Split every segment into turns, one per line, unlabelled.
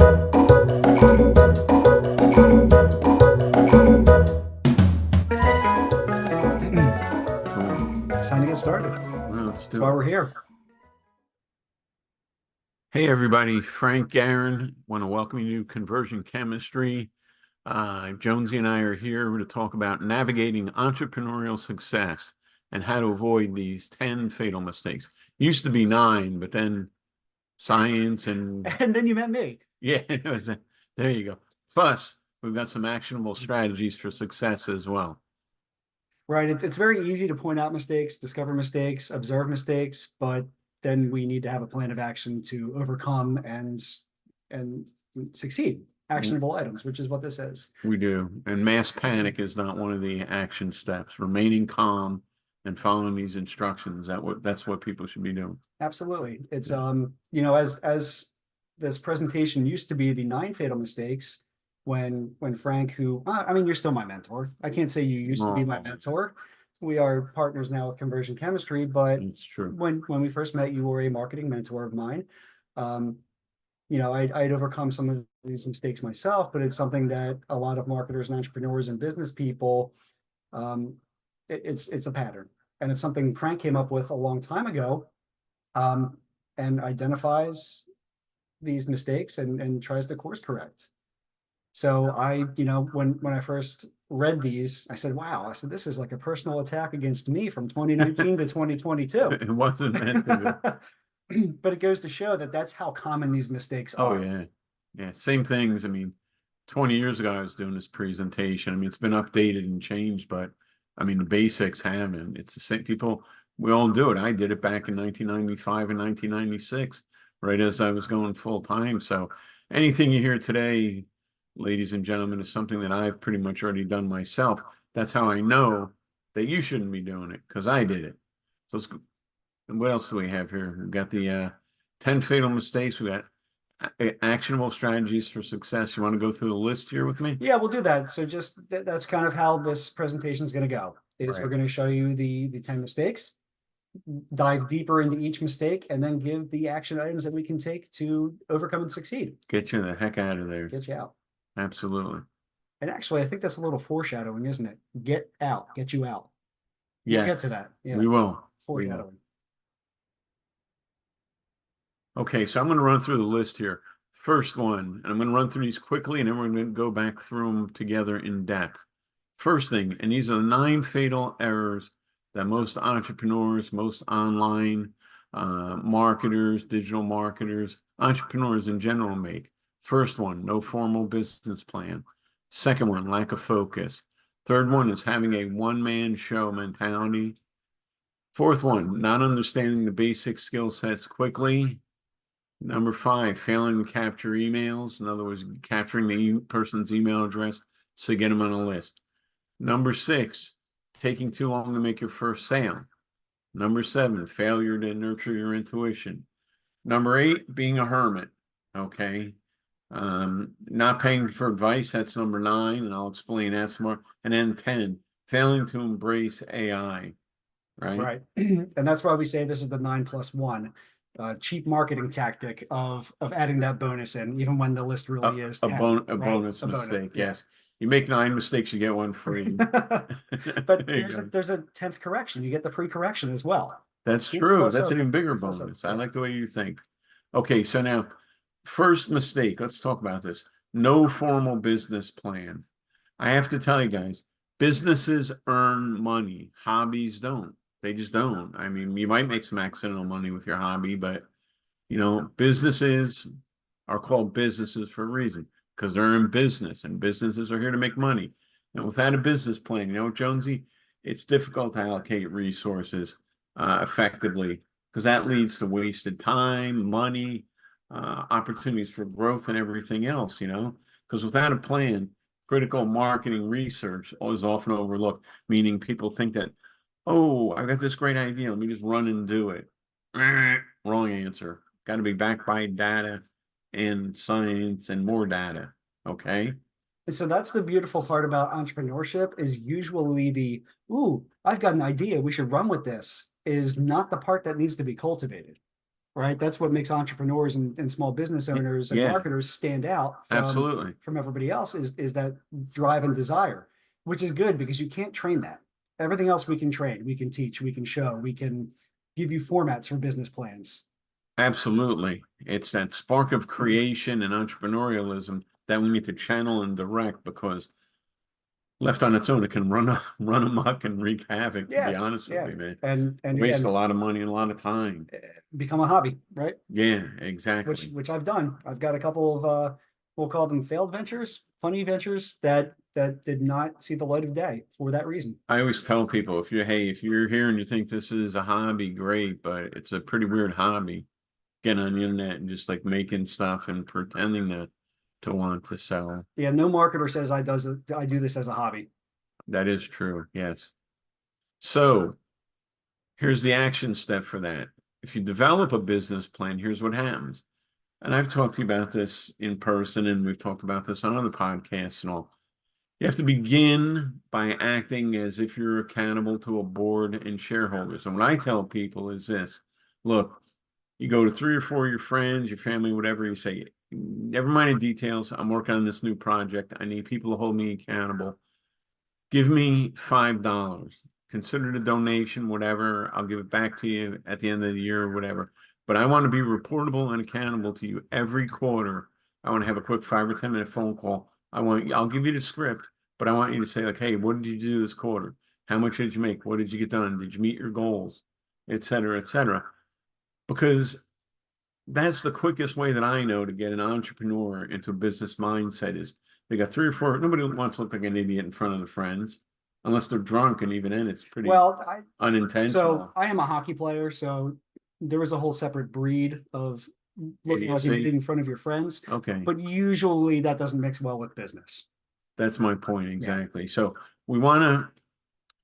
It's time to get started.
Well, let's
That's
do
why
it.
we're here.
Hey, everybody. Frank Garin. Want to welcome you to Conversion Chemistry. Jonesy and I are here to talk about navigating entrepreneurial success and how to avoid these 10 fatal mistakes. Used to be 9, but then science and
And then you met me.
yeah, there you go. Plus, we've got some actionable strategies for success as well.
Right. It's very easy to point out mistakes, discover mistakes, observe mistakes, but then we need to have a plan of action to overcome and succeed. Actionable items, which is what this is.
We do. And mass panic is not one of the action steps. Remaining calm and following these instructions, that's what people should be doing.
Absolutely. It's
Yeah.
as this presentation used to be the 9 fatal mistakes when Frank, who I mean, you're still my mentor. I can't say you used to be my
Oh,
mentor. We are partners now with Conversion Chemistry, but
it's true.
when we first met, you were a marketing mentor of mine. Um, I'd overcome some of these mistakes myself, but it's something that a lot of marketers and entrepreneurs and business people, um, it's a pattern, and it's something Frank came up with a long time ago, um, and identifies these mistakes and tries to course correct. So when I first read these, I said, wow, I said, this is like a personal attack against me from 2019 to 2022.
It wasn't meant to be.
But it goes to show that that's how common these mistakes
Oh,
are.
yeah. Yeah. Same things. I mean, 20 years ago, I was doing this presentation. I mean, it's been updated and changed, but I mean, the basics haven't. It's the same people. We all do it. I did it back in 1995 and 1996, right as I was going full time. So anything you hear today, ladies and gentlemen, is something that I've pretty much already done myself. That's how I know that you shouldn't be doing it because I did it. So it's, and what else do we have here? We've got the 10 fatal mistakes. We got actionable strategies for success. You want to go through the list here with me?
Yeah, we'll do that. So just that's kind of how this presentation is going to go. Is we're
Right.
going to show you the 10 mistakes, dive deeper into each mistake, and then give the action items that we can take to overcome and succeed.
Get you the heck out of there.
Get you out.
Absolutely.
And actually, I think that's a little foreshadowing, isn't it? Get out, get you out. We'll get to
Yes,
that. Yeah,
we will. We will.
foreshadowing.
Okay, so I'm going to run through the list here. First one, and I'm going to run through these quickly, and then we're going to go back through them together in depth. First thing, and these are the 9 fatal errors that most entrepreneurs, most online marketers, digital marketers, entrepreneurs in general make. First one, no formal business plan. Second one, lack of focus. Third one is having a one-man show mentality. Fourth one, not understanding the basic skill sets quickly. Number 5, failing to capture emails. In other words, capturing the person's email address so you get them on a list. Number 6, taking too long to make your first sale. Number 7, failure to nurture your intuition. Number 8, being a hermit. Okay. Not paying for advice. That's number 9, and I'll explain that some more. And then 10, failing to embrace AI. Right.
Right. And that's why we say this is the 9+1. Cheap marketing tactic of adding that bonus in, even when the list really is 10,
A
right?
bonus
A bonus,
mistake.
yeah.
Yes. You make 9 mistakes, you get one free.
But
There you go.
there's a 10th correction. You get the free correction as well.
That's
We've
true. That's
also
an even bigger
we've also
bonus. I
yeah.
like the way you think. Okay, so now, first mistake. Let's talk about this. No formal business plan. I have to tell you guys, businesses earn money. Hobbies don't. They just don't. I mean, you might make some accidental money with your hobby, but businesses are called businesses for a reason because they're in business and businesses are here to make money. And without a business plan, Jonesy, it's difficult to allocate resources effectively because that leads to wasted time, money, opportunities for growth and everything else, because without a plan, critical marketing research is often overlooked, meaning people think that, oh, I've got this great idea. Let me just run and do it. Wrong answer. Got to be backed by data and science and more data. Okay.
And so that's the beautiful part about entrepreneurship is usually ooh, I've got an idea, we should run with this, is not the part that needs to be cultivated. right? That's what makes entrepreneurs and small business owners and
Yeah,
marketers stand out
absolutely.
from everybody else is that drive and desire, which is good because you can't train that. Everything else we can train, we can teach, we can show, we can give you formats for business plans.
Absolutely. It's that spark of creation and entrepreneurialism that we need to channel and direct, because left on its own, it can run amok and wreak havoc, to be
Yeah,
honest with
yeah,
you, man.
and
Waste a
again,
lot of money and a lot of time.
become a hobby, right?
Yeah,
which
exactly.
which I've done. I've got a couple of we'll call them failed ventures, funny ventures that did not see the light of day for that reason.
I always tell people, if you're here and you think this is a hobby, great, but it's a pretty weird hobby. Get on the internet and just like making stuff and pretending to want to sell.
Yeah, no marketer says I do this as a hobby.
That is true. Yes. So here's the action step for that. If you develop a business plan, here's what happens. And I've talked to you about this in person, and we've talked about this on other podcasts and all. You have to begin by acting as if you're accountable to a board and shareholders. And what I tell people is this: look, you go to 3 or 4 of your friends, your family, whatever, you say, never mind the details. I'm working on this new project. I need people to hold me accountable. Give me $5. Consider it a donation, whatever. I'll give it back to you at the end of the year or whatever. But I want to be reportable and accountable to you every quarter. I want to have a quick 5 or 10 minute phone call. I'll give you the script, but I want you to say, like, hey, what did you do this quarter? How much did you make? What did you get done? Did you meet your goals? Et cetera, et cetera. Because that's the quickest way that I know to get an entrepreneur into a business mindset is they got 3 or 4. Nobody wants to look like an idiot in front of their friends, unless they're drunk, and even then, it's pretty
Well, so
unintentional.
I am a hockey player, so there was a whole separate breed of looking like an
Idiocy.
idiot in front of your friends,
Okay,
but usually that doesn't mix well with business.
that's my point
Yeah.
exactly. So we want to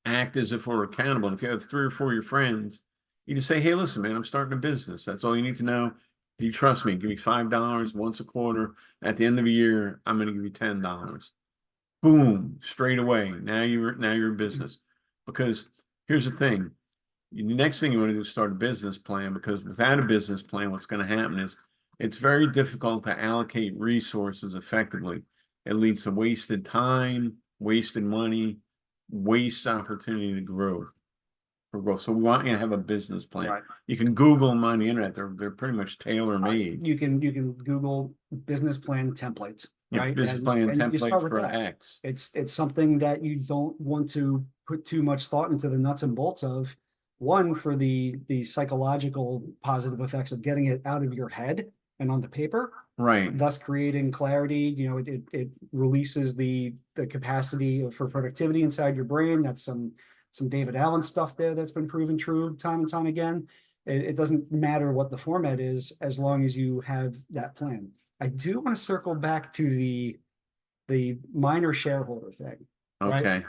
act as if we're accountable. And if you have 3 or 4 of your friends, you just say, hey, listen, man, I'm starting a business. That's all you need to know. Do you trust me? Give me $5 once a quarter. At the end of the year, I'm going to give you $10. Boom, straight away. Now you're in business. Because here's the thing. The next thing you want to do is start a business plan, because without a business plan, what's going to happen is it's very difficult to allocate resources effectively. It leads to wasted time, wasted money, waste opportunity to grow for growth. So we want you to have a business plan.
Right.
You can Google them on the internet. They're pretty much tailor made.
You can Google business plan templates,
Yeah,
right?
business plan
And you start
templates
with
for
that.
X.
It's something that you don't want to put too much thought into the nuts and bolts of. One, for the psychological positive effects of getting it out of your head and onto paper,
Right.
thus creating clarity. It releases the capacity for productivity inside your brain. That's some David Allen stuff there that's been proven true time and time again. It doesn't matter what the format is as long as you have that plan. I do want to circle back to the minor shareholder thing, right?
Okay.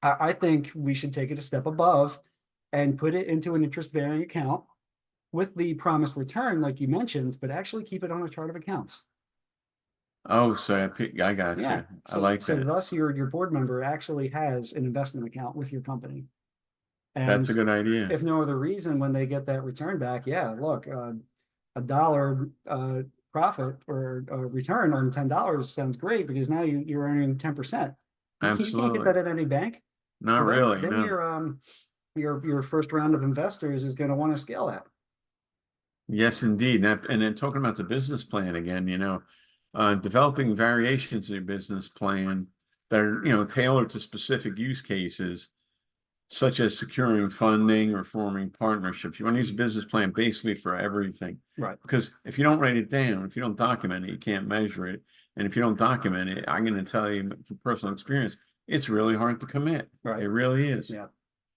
I think we should take it a step above and put it into an interest-bearing account with the promised return, like you mentioned, but actually keep it on a chart of accounts.
Oh, so I got
Yeah.
you. I
So
like
so
that.
thus your board member actually has an investment account with your company. And
That's a good idea.
if no other reason, when they get that return back, yeah, look, a dollar profit or return on $10 sounds great because now you're earning 10%. You can't get that
Absolutely.
at any bank. So
Not
then
really,
then
no.
your first round of investors is going to want to scale that.
Yes, indeed. And then talking about the business plan again, developing variations of your business plan that are, tailored to specific use cases, such as securing funding or forming partnerships. You want to use a business plan basically for everything.
Right.
Because if you don't write it down, if you don't document it, you can't measure it. And if you don't document it, I'm going to tell you from personal experience, it's really hard to commit.
Right.
It really is.
Yeah.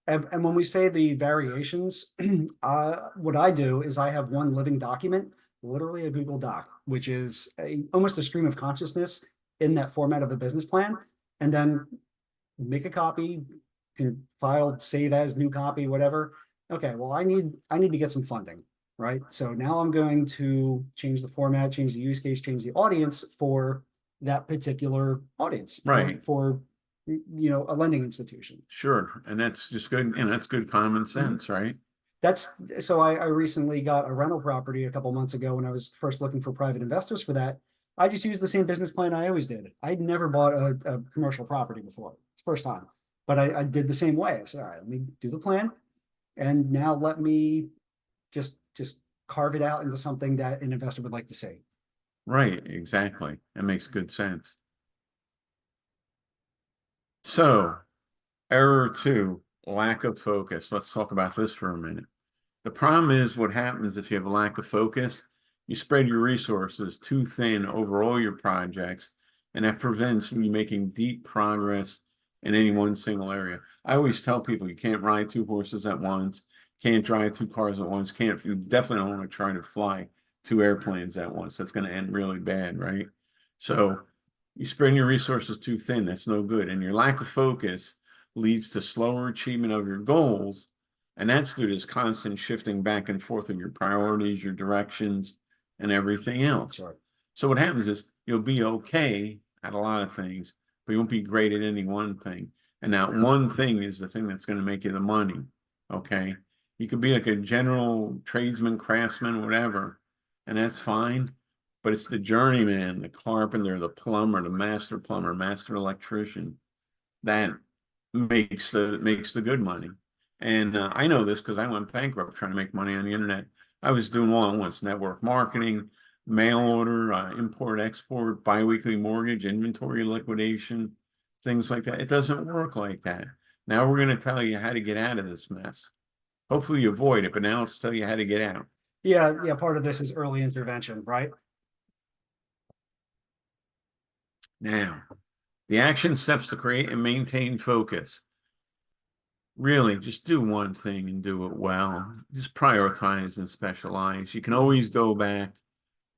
And when we say the variations, what I do is I have one living document, literally a Google Doc, which is almost a stream of consciousness in that format of a business plan, and then make a copy, can file, save as new copy, whatever. Okay, well, I need to get some funding, right? So now I'm going to change the format, change the use case, change the audience for that particular audience,
Right.
for a lending institution.
Sure. And that's just good. And that's good common sense, right?
That's so I recently got a rental property a couple months ago when I was first looking for private investors for that. I just used the same business plan I always did. I'd never bought a commercial property before. It's the first time. But I did the same way. I said, all right, let me do the plan. And now let me just carve it out into something that an investor would like to see.
Right, exactly. That makes good sense. So, error two, lack of focus. Let's talk about this for a minute. The problem is what happens if you have a lack of focus, you spread your resources too thin over all your projects, and that prevents you making deep progress in any one single area. I always tell people you can't ride two horses at once, can't drive two cars at once, can't, you definitely don't want to try to fly two airplanes at once. That's going to end really bad, right? So you spread your resources too thin, that's no good. And your lack of focus leads to slower achievement of your goals. And that's due to this constant shifting back and forth of your priorities, your directions, and everything else.
Sure.
So what happens is you'll be okay at a lot of things, but you won't be great at any one thing. And that one thing is the thing that's going to make you the money. Okay. You could be like a general tradesman, craftsman, whatever, and that's fine. But it's the journeyman, the carpenter, the plumber, the master plumber, master electrician that makes the good money. And I know this because I went bankrupt trying to make money on the internet. I was doing all at once: network marketing, mail order, import, export, biweekly mortgage, inventory liquidation, things like that. It doesn't work like that. Now we're going to tell you how to get out of this mess. Hopefully you avoid it, but now let's tell you how to get out.
Yeah. Part of this is early intervention, right?
Now, the action steps to create and maintain focus. Really, just do one thing and do it well. Just prioritize and specialize. You can always go back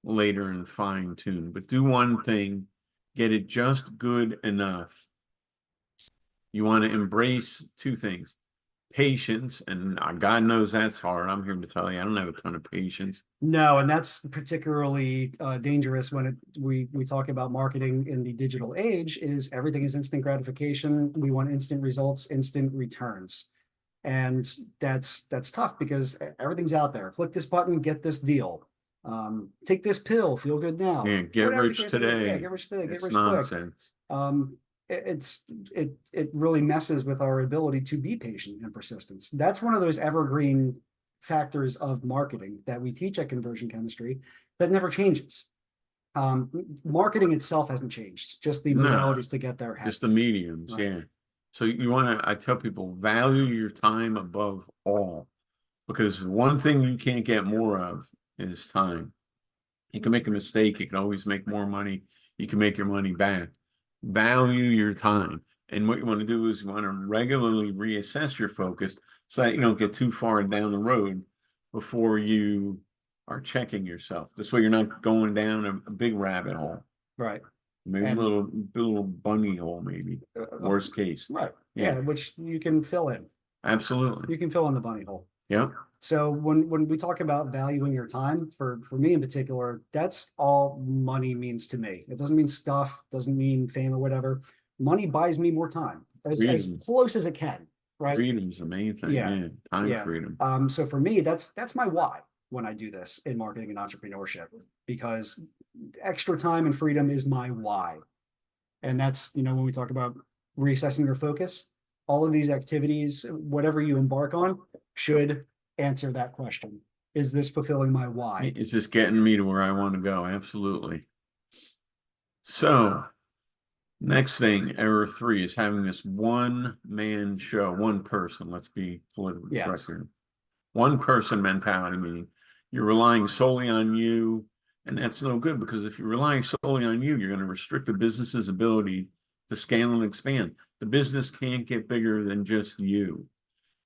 later and fine tune, but do one thing, get it just good enough. You want to embrace two things: patience, and God knows that's hard. I'm here to tell you, I don't have a ton of patience.
No, and that's particularly dangerous when we talk about marketing in the digital age. Is everything is instant gratification? We want instant results, instant returns, and that's tough because everything's out there. Click this button, get this deal. Take this pill, feel good now.
Yeah, get
Whatever the
rich
case may be. Yeah,
today.
get rich today, get
It's
rich quick.
nonsense.
It really messes with our ability to be patient and persistent. That's one of those evergreen factors of marketing that we teach at conversion chemistry that never changes. Marketing itself hasn't changed, just the
No,
modalities to get there have.
just the mediums,
Right.
yeah. So you want to, I tell people, value your time above all, because the one thing you can't get more of is time. You can make a mistake, you can always make more money, you can make your money back. Value your time. And what you want to do is you want to regularly reassess your focus so that you don't get too far down the road before you are checking yourself. This way you're not going down a big rabbit hole.
Right.
Maybe a
And
little bunny hole, maybe. Worst case.
right.
Yeah,
Yeah, which you can fill in.
absolutely.
You can fill in the bunny hole.
Yep.
So when we talk about valuing your time, for me in particular, that's all money means to me. It doesn't mean stuff, doesn't mean fame or whatever. Money buys me more time, as
Freedom.
close as it can, right?
Freedom's the main thing.
Yeah.
Yeah. Time
Yeah.
freedom.
So for me, that's my why when I do this in marketing and entrepreneurship, because extra time and freedom is my why. And that's, when we talk about reassessing your focus, all of these activities, whatever you embark on, should answer that question. Is this fulfilling my why?
It's just getting me to where I want to go. Absolutely. So, next thing, error three is having this one man show, one person. Let's be politically correct
Yes.
here. One person mentality, meaning you're relying solely on you. And that's no good, because if you're relying solely on you, you're going to restrict the business's ability to scale and expand. The business can't get bigger than just you.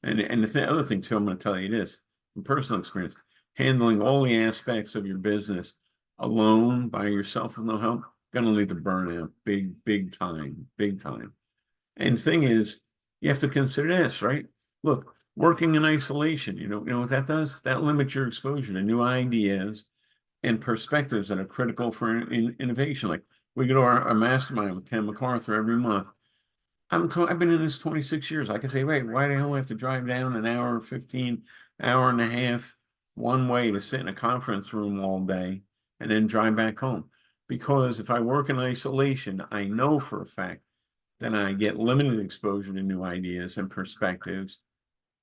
And the other thing too, I'm going to tell you this from personal experience: handling all the aspects of your business alone by yourself with no help, going to lead to burnout, big time, big time. And the thing is, you have to consider this, right? Look, working in isolation, you know what that does? That limits your exposure to new ideas and perspectives that are critical for innovation. Like, we go to our mastermind with Ken MacArthur every month. I've been in this 26 years. I can say, wait, why the hell do I have to drive down an hour or 15 hour and a half one way to sit in a conference room all day and then drive back home. Because if I work in isolation, I know for a fact that I get limited exposure to new ideas and perspectives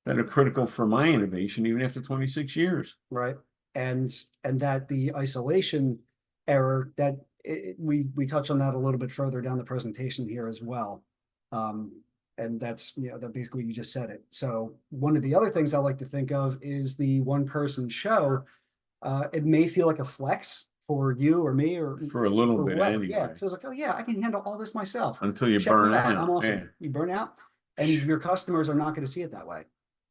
that are critical for my innovation, even after 26 years.
Right. And that the isolation error that we touch on that a little bit further down the presentation here as well. And that's, that basically you just said it. So one of the other things I like to think of is the one person show. It may feel like a flex for you or me or
For a little
for
bit
whoever. Yeah,
anyway.
it feels like, oh yeah, I can handle all this myself.
Until you
Check me
burn
out.
out.
I'm awesome.
Yeah.
You burn out, and your customers are not going to see it that way.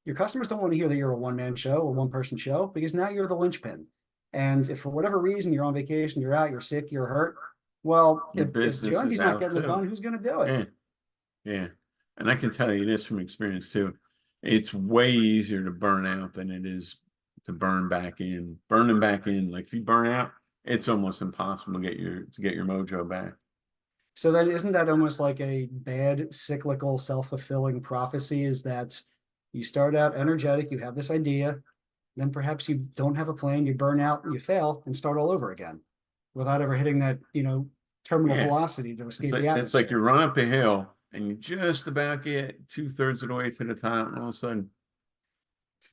Your customers don't want to hear that you're a one-man show or one-person show, because now you're the linchpin. And if for whatever reason you're on vacation, you're out, you're sick, you're hurt, well,
Your
if
business is
Jonesy's not
out
getting it
too.
done, who's going to do it?
Yeah. Yeah. And I can tell you this from experience too. It's way easier to burn out than it is to burn back in. Burning back in, like if you burn out, it's almost impossible to get your mojo back.
So then isn't that almost like a bad cyclical self-fulfilling prophecy, is that you start out energetic, you have this idea, then perhaps you don't have a plan, you burn out, you fail, and start all over again without ever hitting that, terminal
Yeah.
velocity to escape the
It's
atmosphere.
like you run up a hill and you just about get 2/3 of the way to the top, and all of a sudden,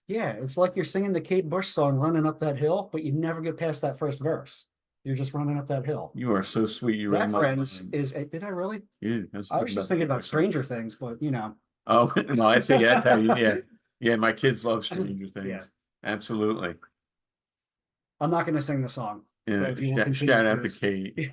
Yeah, it's like you're singing the Kate Bush song running up that hill, but you never get past that first verse. You're just running up that hill.
you are so sweet. You read
That,
my
friends,
mind.
is did I really?
Yeah,
I was just thinking about Stranger Things, but
Oh no, I see. That's how you. Yeah, yeah. My kids love Stranger Things.
Yeah.
Absolutely.
I'm not going to sing the song.
Yeah.
But if you will continue
Shout out to
this.
Kate.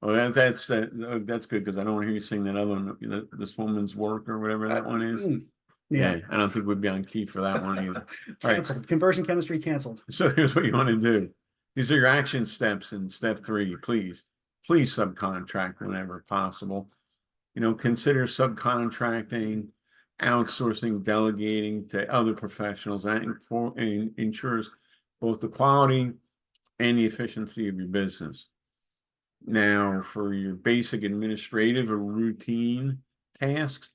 Well, that's good because I don't want to hear you sing that other one, this woman's work or whatever that one is.
Yeah.
I don't think we'd be on key for that one either.
Canceled. Right. Conversion chemistry canceled.
So here's what you want to do. These are your action steps in step 3. Please subcontract whenever possible. Consider subcontracting, outsourcing, delegating to other professionals. That ensures both the quality and the efficiency of your business. Now, for your basic administrative or routine tasks,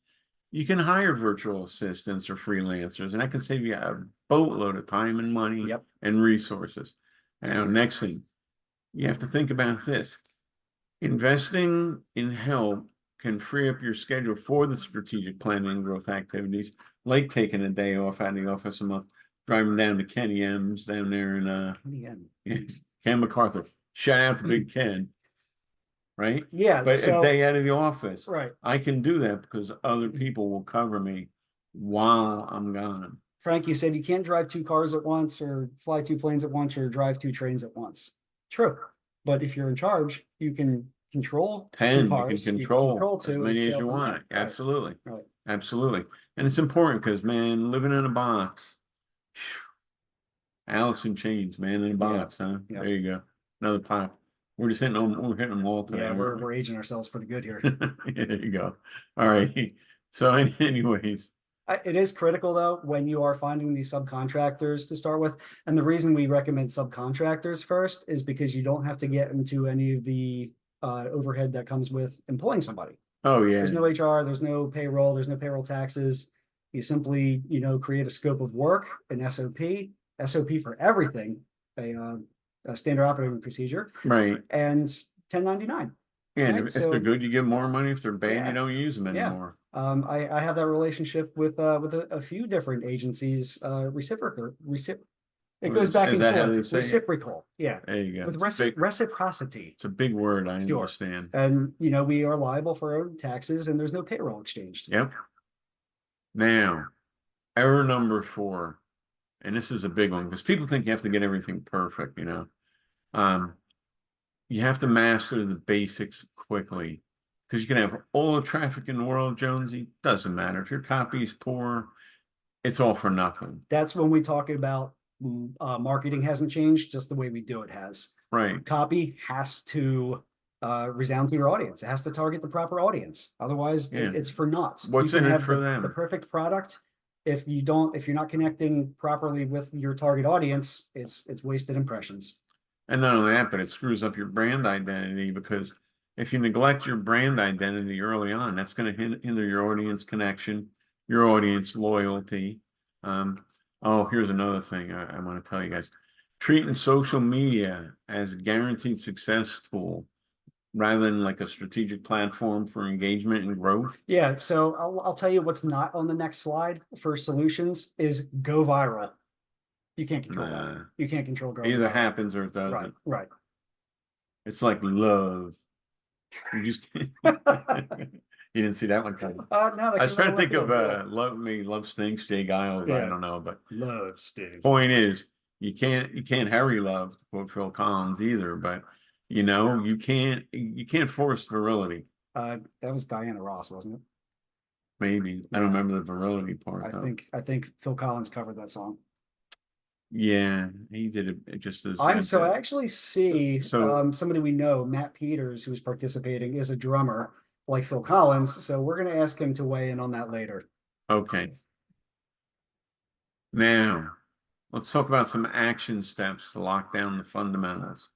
you can hire virtual assistants or freelancers, and that can save you a boatload of time and money and resources. Now, next thing, you have to think about this. Investing in help can free up your schedule for the strategic planning and growth activities, like taking a day off out of the office a month, driving down to Kenny M's down there in Ken MacArthur. Shout out to Big Ken. Right?
Yeah.
But a day out of the office.
Right.
I can do that because other people will cover me while I'm gone.
Frank, you said you can't drive 2 cars at once or fly 2 planes at once or drive 2 trains at once. True. But if you're in charge, you can control
10
2 cars.
You can control
as
many as you want.
Right.
Absolutely.
Right.
Absolutely. And it's important because, man, living in a box. Alice in Chains, man in a box, huh? There you go. Another pop. We're hitting them all today.
Yeah, we're aging ourselves pretty good here.
There you go. All right. So anyways.
It is critical though, when you are finding these subcontractors to start with. And the reason we recommend subcontractors first is because you don't have to get into any of the overhead that comes with employing somebody.
Oh yeah.
There's no HR, there's no payroll taxes. You simply, create a scope of work, an SOP for everything, a standard operating procedure.
Right.
And 1099.
Yeah, and
right?
if they're good, you give more money. If they're bad, you don't use them anymore.
I have that relationship with a few different agencies, it goes back and forth. Reciprocal. Yeah.
There you go.
With reciprocity.
It's a big word, I understand.
And we are liable for our own taxes and there's no payroll exchanged.
Yep. Now, error number 4, and this is a big one because people think you have to get everything perfect, you have to master the basics quickly because you can have all the traffic in the world, Jonesy. Doesn't matter. If your copy is poor, it's all for nothing.
That's when we talk about marketing hasn't changed, just the way we do it has.
Right.
Copy has to resound to your audience. It has to target the proper audience. Otherwise, it's for naught.
What's in it for them?
The perfect product. If you're not connecting properly with your target audience, it's wasted impressions.
And not only that, but it screws up your brand identity because if you neglect your brand identity early on, that's going to hinder your audience connection, your audience loyalty. A Oh, here's another thing I want to tell you guys. Treating social media as a guaranteed success tool rather than like a strategic platform for engagement and growth.
Yeah, so I'll tell you what's not on the next slide for solutions is go viral. You can't control that.
Nah,
You can't control
it
going
either
viral.
happens or it
Right,
doesn't.
right.
It's like love. You just can't. You didn't see that one coming.
No, that
I was
came out
trying
of
to
left
think of
field. Yeah.
Love Stinks, Jay Giles. I
Yeah.
don't know, but
Love Steve.
point is you can't hurry love to quote Phil Collins either, but you can't force virility.
That was Diana Ross, wasn't it?
Maybe I don't
Yeah.
remember the virility part
I
though.
think I think Phil Collins covered that song.
Yeah, he did it just as
I
good.
actually see
So
somebody we know, Matt Peters, who's participating, is a drummer like Phil Collins. So we're gonna ask him to weigh in on that later.
okay, now let's talk about some action steps to lock down the fundamentals.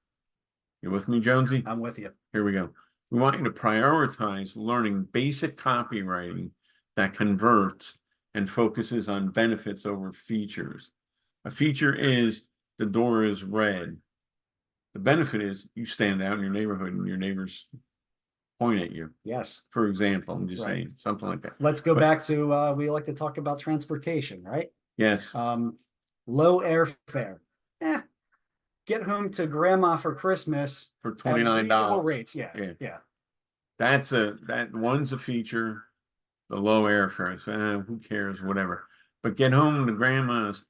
You with me, Jonesy?
I'm with you.
Here we go. We want you to prioritize learning basic copywriting that converts and focuses on benefits over features. A feature is the door is red. The benefit is you stand out in your neighborhood and your neighbors point at you.
Yes.
For example, I'm just
Right.
saying something like that.
Let's go
But
back to we like to talk about transportation, right?
yes,
Low airfare. Eh, get home to grandma for Christmas
for
at reasonable
$29.
rates. Yeah,
Yeah,
yeah.
that one's a feature. The low airfare, so, who cares, whatever. But get home to grandma's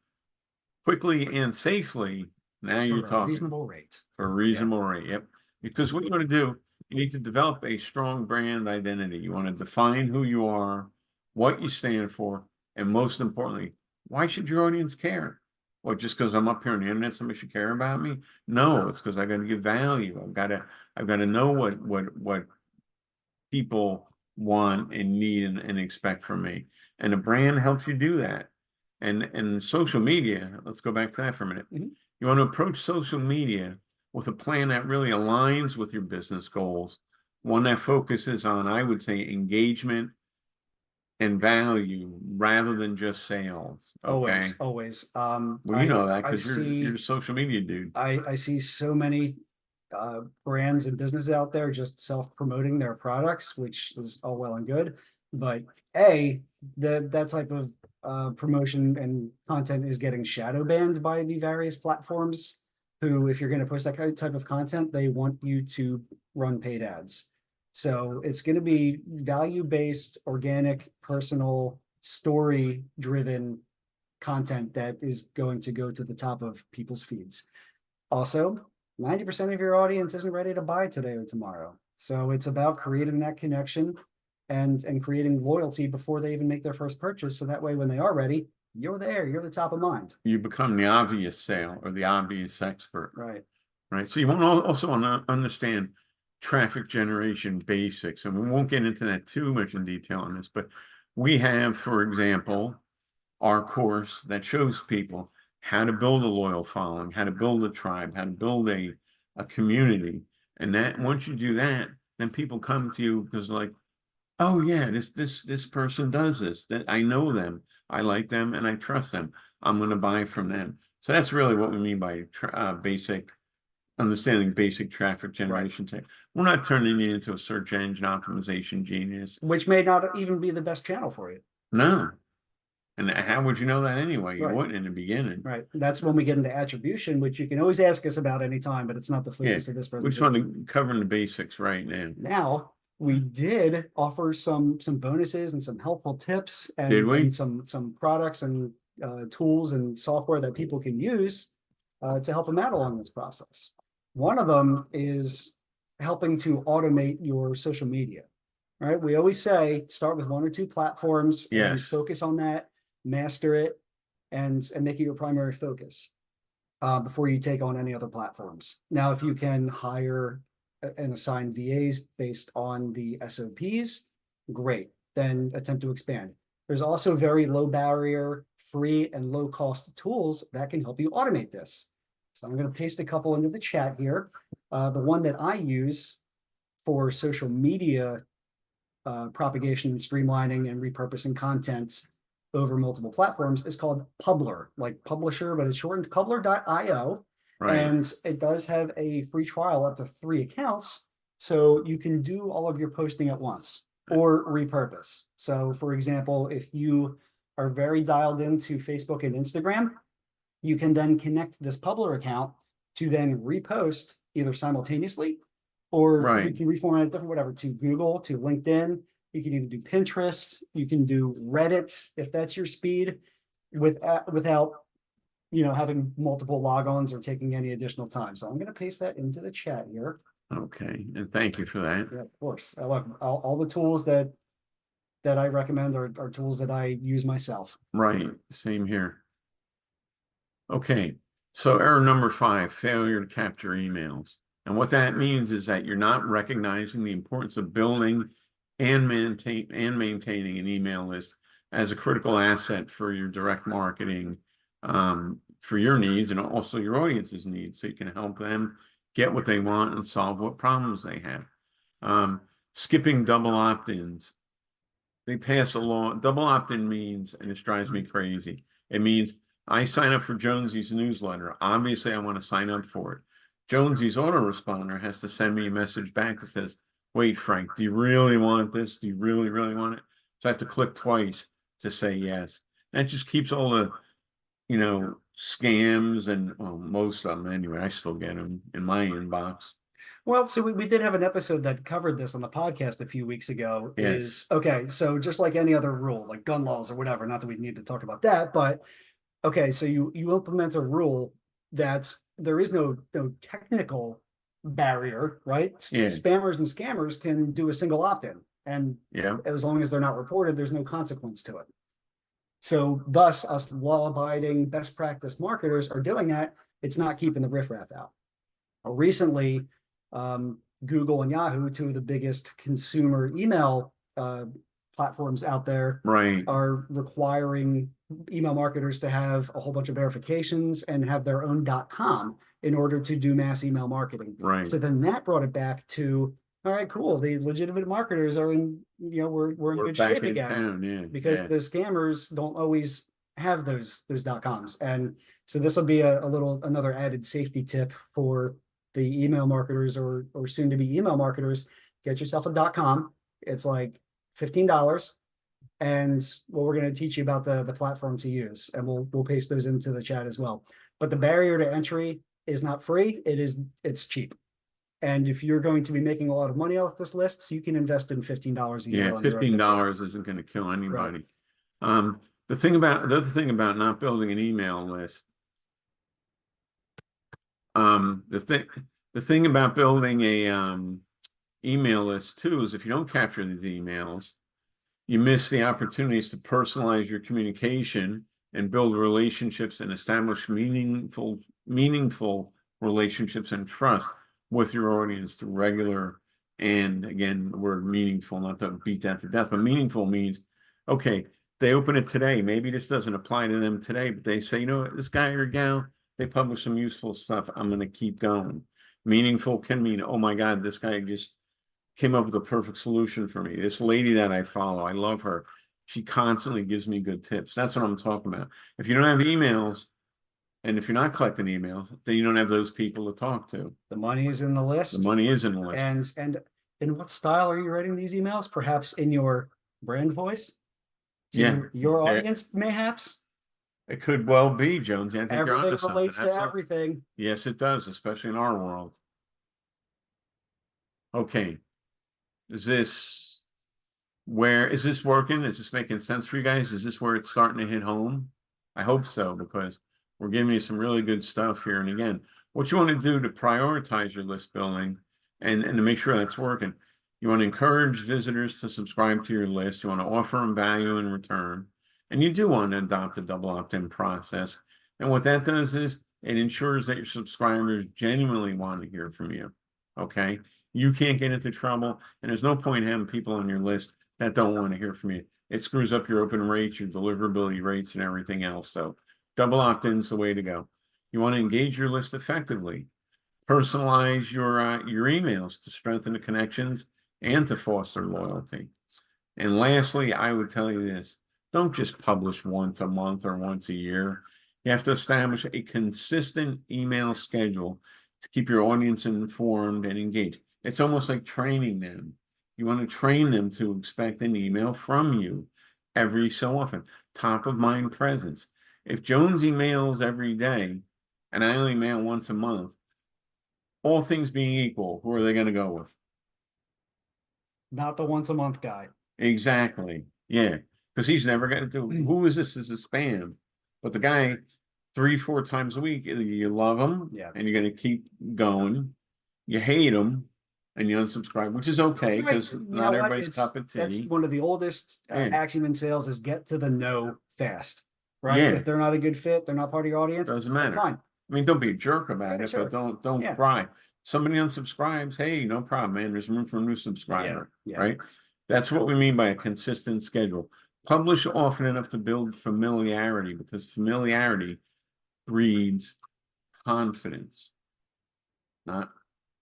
quickly and safely. Now you're
For a
talking
reasonable rate.
for a
Yeah.
reasonable rate. Yep. Because what you want to do, you need to develop a strong brand identity. You want to define who you are, what you stand for, and most importantly, why should your audience care? Well, just because I'm up here on the internet, somebody should care about me? No, it's because I got to give value. I've got to know what people want and need and expect from me. And a brand helps you do that. And social media, let's go back to that for a minute.
Mhm.
You want to approach social media with a plan that really aligns with your business goals, one that focuses on, I would say, engagement and value rather than just sales. Okay.
Always, always.
Well, you know that
I
because you're
see
a social media dude.
I see so many brands and businesses out there just self-promoting their products, which is all well and good. But that type of promotion and content is getting shadow banned by the various platforms who, if you're going to post that type of content, they want you to run paid ads. So it's going to be value-based, organic, personal, story-driven content that is going to go to the top of people's feeds. Also, 90% of your audience isn't ready to buy today or tomorrow. So it's about creating that connection and creating loyalty before they even make their first purchase. So that way, when they are ready, you're there, you're the top of mind.
You become the obvious sale or the obvious expert.
Right.
Right. So you want to also want to understand traffic generation basics, and we won't get into that too much in detail on this, but we have, for example, our course that shows people how to build a loyal following, how to build a tribe, how to build a community. And that once you do that, then people come to you because like, oh yeah, this person does this. That I know them, I like them, and I trust them. I'm going to buy from them. So that's really what we mean by basic understanding basic traffic generation tech. We're not turning it into a search engine optimization genius.
Which may not even be the best channel for you.
No. And how would you know that anyway? You
Right.
wouldn't in the beginning.
Right. That's when we get into attribution, which you can always ask us about anytime, but it's not the
Yeah.
focus of this
We just want
presentation.
to cover the basics right now.
Now, we did offer some bonuses and some helpful tips
Did we?
and some products and tools and software that people can use to help them out along this process. One of them is helping to automate your social media. Right? We always say start with one or two platforms and
Yes.
focus on that, master it, and make it your primary focus before you take on any other platforms. Now, if you can hire and assign VAs based on the SOPs, great. Then attempt to expand. There's also very low barrier, free and low cost tools that can help you automate this. So I'm going to paste a couple into the chat here. The one that I use for social media propagation and streamlining and repurposing content over multiple platforms is called Publer, like publisher, but it's shortened Publer.io.
Right.
And it does have a free trial up to 3 accounts. So you can do all of your posting at once or repurpose. So for example, if you are very dialed into Facebook and Instagram, you can then connect this Publer account to then repost either simultaneously, or you
Right.
can reformat it different, whatever, to Google, to LinkedIn. You can even do Pinterest. You can do Reddit if that's your speed, without having multiple logons or taking any additional time. So I'm going to paste that into the chat here.
Okay. And thank you for that.
Yeah, of course. I love all the tools that I recommend are tools that I use myself.
Right. Same here. Okay. So error number 5, failure to capture emails. And what that means is that you're not recognizing the importance of building and maintaining an email list as a critical asset for your direct marketing, for your needs and also your audience's needs, so you can help them get what they want and solve what problems they have. Skipping double opt-ins. They pass a law. Double opt-in means, and this drives me crazy, it means I sign up for Jonesy's newsletter. Obviously, I want to sign up for it. Jonesy's autoresponder has to send me a message back that says, wait, Frank, do you really want this? Do you really, really want it? So I have to click twice to say yes. And it just keeps all the, scams and, well, most of them anyway. I still get them in my inbox.
Well, so we did have an episode that covered this on the podcast a few weeks ago.
Yes.
Is okay, so just like any other rule, like gun laws or whatever, not that we need to talk about that, but okay, so you implement a rule that there is no technical barrier, right?
Yeah.
Spammers and scammers can do a single opt-in, and
Yeah.
as long as they're not reported, there's no consequence to it. So thus, us law-abiding, best practice marketers are doing that. It's not keeping the riffraff out. Recently, Google and Yahoo, two of the biggest consumer email platforms out there,
Right.
are requiring email marketers to have a whole bunch of verifications and have their own .com in order to do mass email marketing.
Right.
So then that brought it back to, all right, cool. The legitimate marketers are in, we're in good shape again,
town, yeah,
because the scammers don't always have those .coms. And so this will be another added safety tip for the email marketers or soon to be email marketers. Get yourself a .com. It's like $15. And we're going to teach you about the platform to use, and we'll paste those into the chat as well. But the barrier to entry is not free. It's cheap. And if you're going to be making a lot of money off this list, so you can invest in $15 a year.
Yeah, $15 isn't going to kill anybody. Right. The other thing about not building an email list, the thing about building a email list too is if you don't capture these emails, you miss the opportunities to personalize your communication and build relationships and establish meaningful relationships and trust with your audience through regular, and again, the word meaningful, not to beat that to death, but meaningful means, okay, they open it today. Maybe this doesn't apply to them today, but they say, this guy or gal, they publish some useful stuff. I'm going to keep going. Meaningful can mean, oh my God, this guy just came up with a perfect solution for me. This lady that I follow, I love her. She constantly gives me good tips. That's what I'm talking about. If you don't have emails, and if you're not collecting emails, then you don't have those people to talk to.
The money is in the list.
The money is in the list.
And in what style are you writing these emails? Perhaps in your brand voice?
To
your audience, mayhaps?
It could well be, Jones. I think
everything
you're onto
relates
something.
to everything.
Yes, it does, especially in our world. Okay. Is this working? Is this making sense for you guys? Is this where it's starting to hit home? I hope so, because we're giving you some really good stuff here. And again, what you want to do to prioritize your list building and to make sure that's working, you want to encourage visitors to subscribe to your list. You want to offer them value in return. And you do want to adopt a double opt-in process. And what that does is it ensures that your subscribers genuinely want to hear from you. Okay? You can't get into trouble, and there's no point having people on your list that don't want to hear from you. It screws up your open rates, your deliverability rates, and everything else. So double opt-in is the way to go. You want to engage your list effectively. Personalize your emails to strengthen the connections and to foster loyalty. And lastly, I would tell you this. Don't just publish once a month or once a year. You have to establish a consistent email schedule to keep your audience informed and engaged. It's almost like training them. You want to train them to expect an email from you every so often. Top of mind presence. If Jones emails every day and I only mail once a month, all things being equal, who are they going to go with?
Not the once a month guy.
Exactly. Yeah. Because he's never going to do, who is this as a spam? But the guy, 3, 4 times a week, either you love him
Yeah.
and you're going to keep going, you hate him and you unsubscribe, which is okay
Right.
because
You
not
know what?
everybody's cup of
That's
tea.
one of the oldest
Yeah.
axiom in sales is get to the no fast. Right.
Yeah.
If they're not a good fit, they're not part of your audience.
Doesn't matter.
Fine.
I mean, don't be a jerk about
Yeah,
it,
sure.
but don't
Yeah.
cry. Somebody unsubscribes, hey, no problem, man. There's room for a new subscriber,
Yeah.
right? That's what we mean by a consistent schedule. Publish often enough to build familiarity because familiarity breeds confidence. Not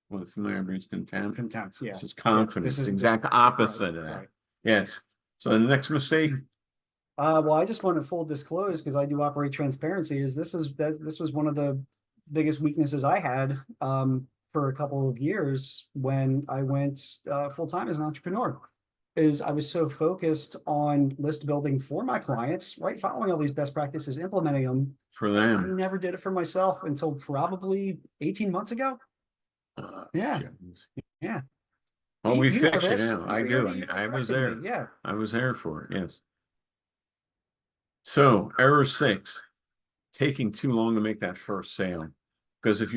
well, familiarity breeds contempt.
Contempt. Yeah.
This is
Yeah.
confidence.
This is
Exact opposite of that.
right.
Yes. So the next mistake.
Well, I just want to full disclose because I do operate transparency. This was one of the biggest weaknesses I had for a couple of years when I went full time as an entrepreneur. Is I was so focused on list building for my clients, right? Following all these best practices, implementing them.
For
I
them.
never did it for myself until probably 18 months ago. Yeah.
Jones.
Yeah.
Well, we
You know
fix it
this.
now. I do. I was
corrected me.
there.
Yeah.
I was there for it. Yes. So error 6, taking too long to make that first sale. Because if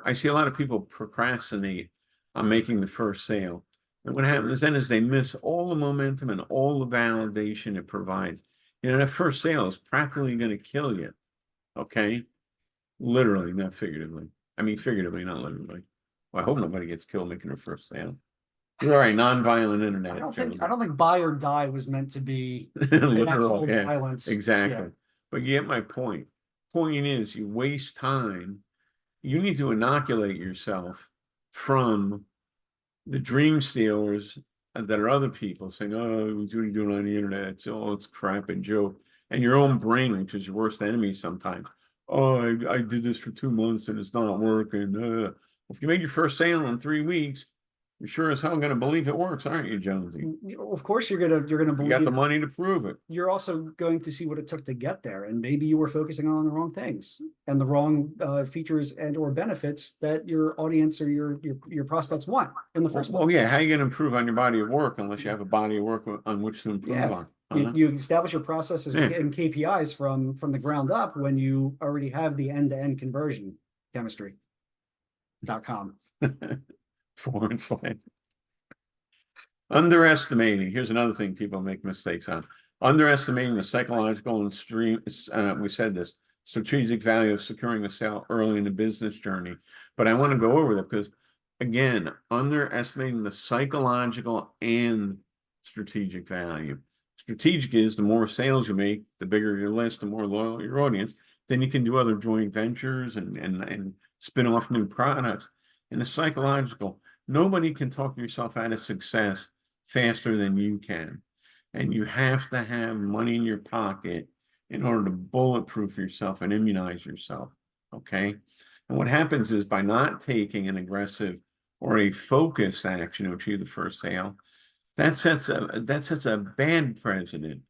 I see a lot of people procrastinate on making the first sale. And what happens then is they miss all the momentum and all the validation it provides. That first sale is practically going to kill you. Okay. Literally, not figuratively. I mean, figuratively, not literally. Well, I hope nobody gets killed making their first sale. You're right, nonviolent internet.
I don't think buy or die was meant to be
literal, yeah,
violence.
exactly.
Yeah.
But you get my point. Point is, you waste time. You need to inoculate yourself from the dream stealers that are other people saying, "Oh, what are you doing on the internet? It's crap and joke." And your own brain, which is your worst enemy sometimes. Oh, I did this for 2 months and it's not working. If you make your first sale in 3 weeks, you're sure as hell going to believe it works, aren't you, Jonesy?
Of course, you're gonna
You
believe.
got the money to prove it.
You're also going to see what it took to get there, and maybe you were focusing on the wrong things and the wrong features and or benefits that your audience or your prospects want in the first place.
Well, yeah. How are you going to improve on your body of work unless you have a body of work on which to improve
Yeah.
on?
You establish your processes
Yeah.
and KPIs from the ground up when you already have the end-to-end conversion chemistry.com.
/ Underestimating. Here's another thing people make mistakes on. Underestimating the psychological and we said this, strategic value of securing a sale early in the business journey. But I want to go over that because, again, underestimating the psychological and strategic value. Strategic is the more sales you make, the bigger your list, the more loyal your audience. Then you can do other joint ventures and spin off new products. And the psychological, nobody can talk yourself out of success faster than you can. And you have to have money in your pocket in order to bulletproof yourself and immunize yourself. Okay. And what happens is by not taking an aggressive or a focused action to achieve the first sale, that sets a bad precedent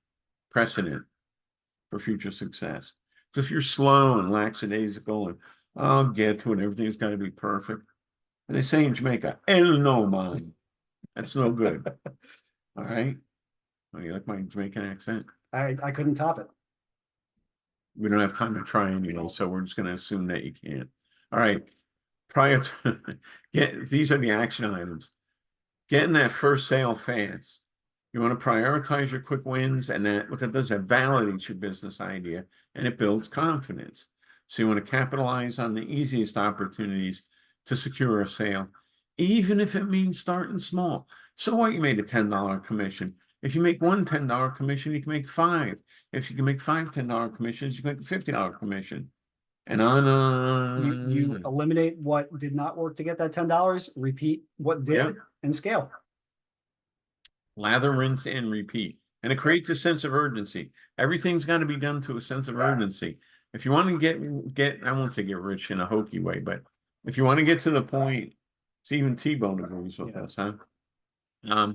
for future success. So if you're slow and lackadaisical and I'll get to it, everything's got to be perfect. And they say in Jamaica, el no man. That's no good. All right. Oh, you like my Jamaican accent?
I couldn't top it.
We don't have time to try anyway, so we're just going to assume that you can't. All right. Prior to these are the action items. Getting that first sale fast. You want to prioritize your quick wins, and what that does, that validates your business idea and it builds confidence. So you want to capitalize on the easiest opportunities to secure a sale, even if it means starting small. So what, you made a $10 commission. If you make one $10 commission, you can make 5. If you can make 5 $10 commissions, you can make a $50 commission. And on.
You eliminate what did not work to get that $10, repeat what did,
Yep.
and scale.
Lather, rinse, and repeat. And it creates a sense of urgency. Everything's got to be done to a sense of urgency. If you want to get, I won't say get rich in a hokey way, but if you want to get to the point, see, even T-Bone agrees with us, huh?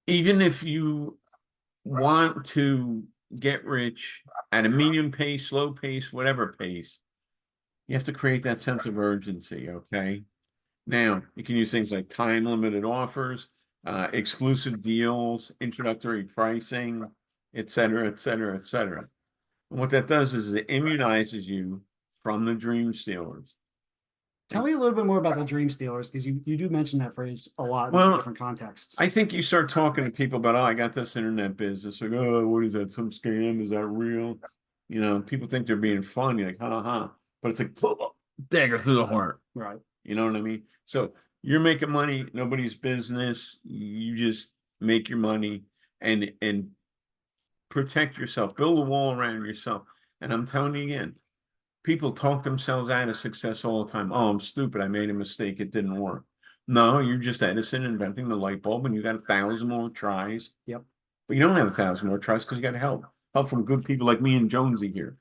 Even if you want to get rich at a medium pace, slow pace, whatever pace, you have to create that sense of urgency, okay? Now, you can use things like time limited offers, exclusive deals, introductory pricing, et cetera, et cetera, et cetera. And what that does is it immunizes you from the dream stealers.
Tell me a little bit more about the dream stealers, because you do mention that phrase a lot in
Well,
different contexts.
I think you start talking to people about, oh, I got this internet business. Like, oh, what is that? Some scam? Is that real? You know, people think they're being funny, like, ha ha. But it's like, dagger through the heart.
Right.
You know what I mean? So you're making money, nobody's business. You just make your money and protect yourself, build a wall around yourself. And I'm telling you again, people talk themselves out of success all the time. Oh, I'm stupid. I made a mistake. It didn't work. No, you're just Edison inventing the light bulb, and you got 1,000 more tries.
Yep.
But you don't have 1,000 more tries because you got help from good people like me and Jonesy here,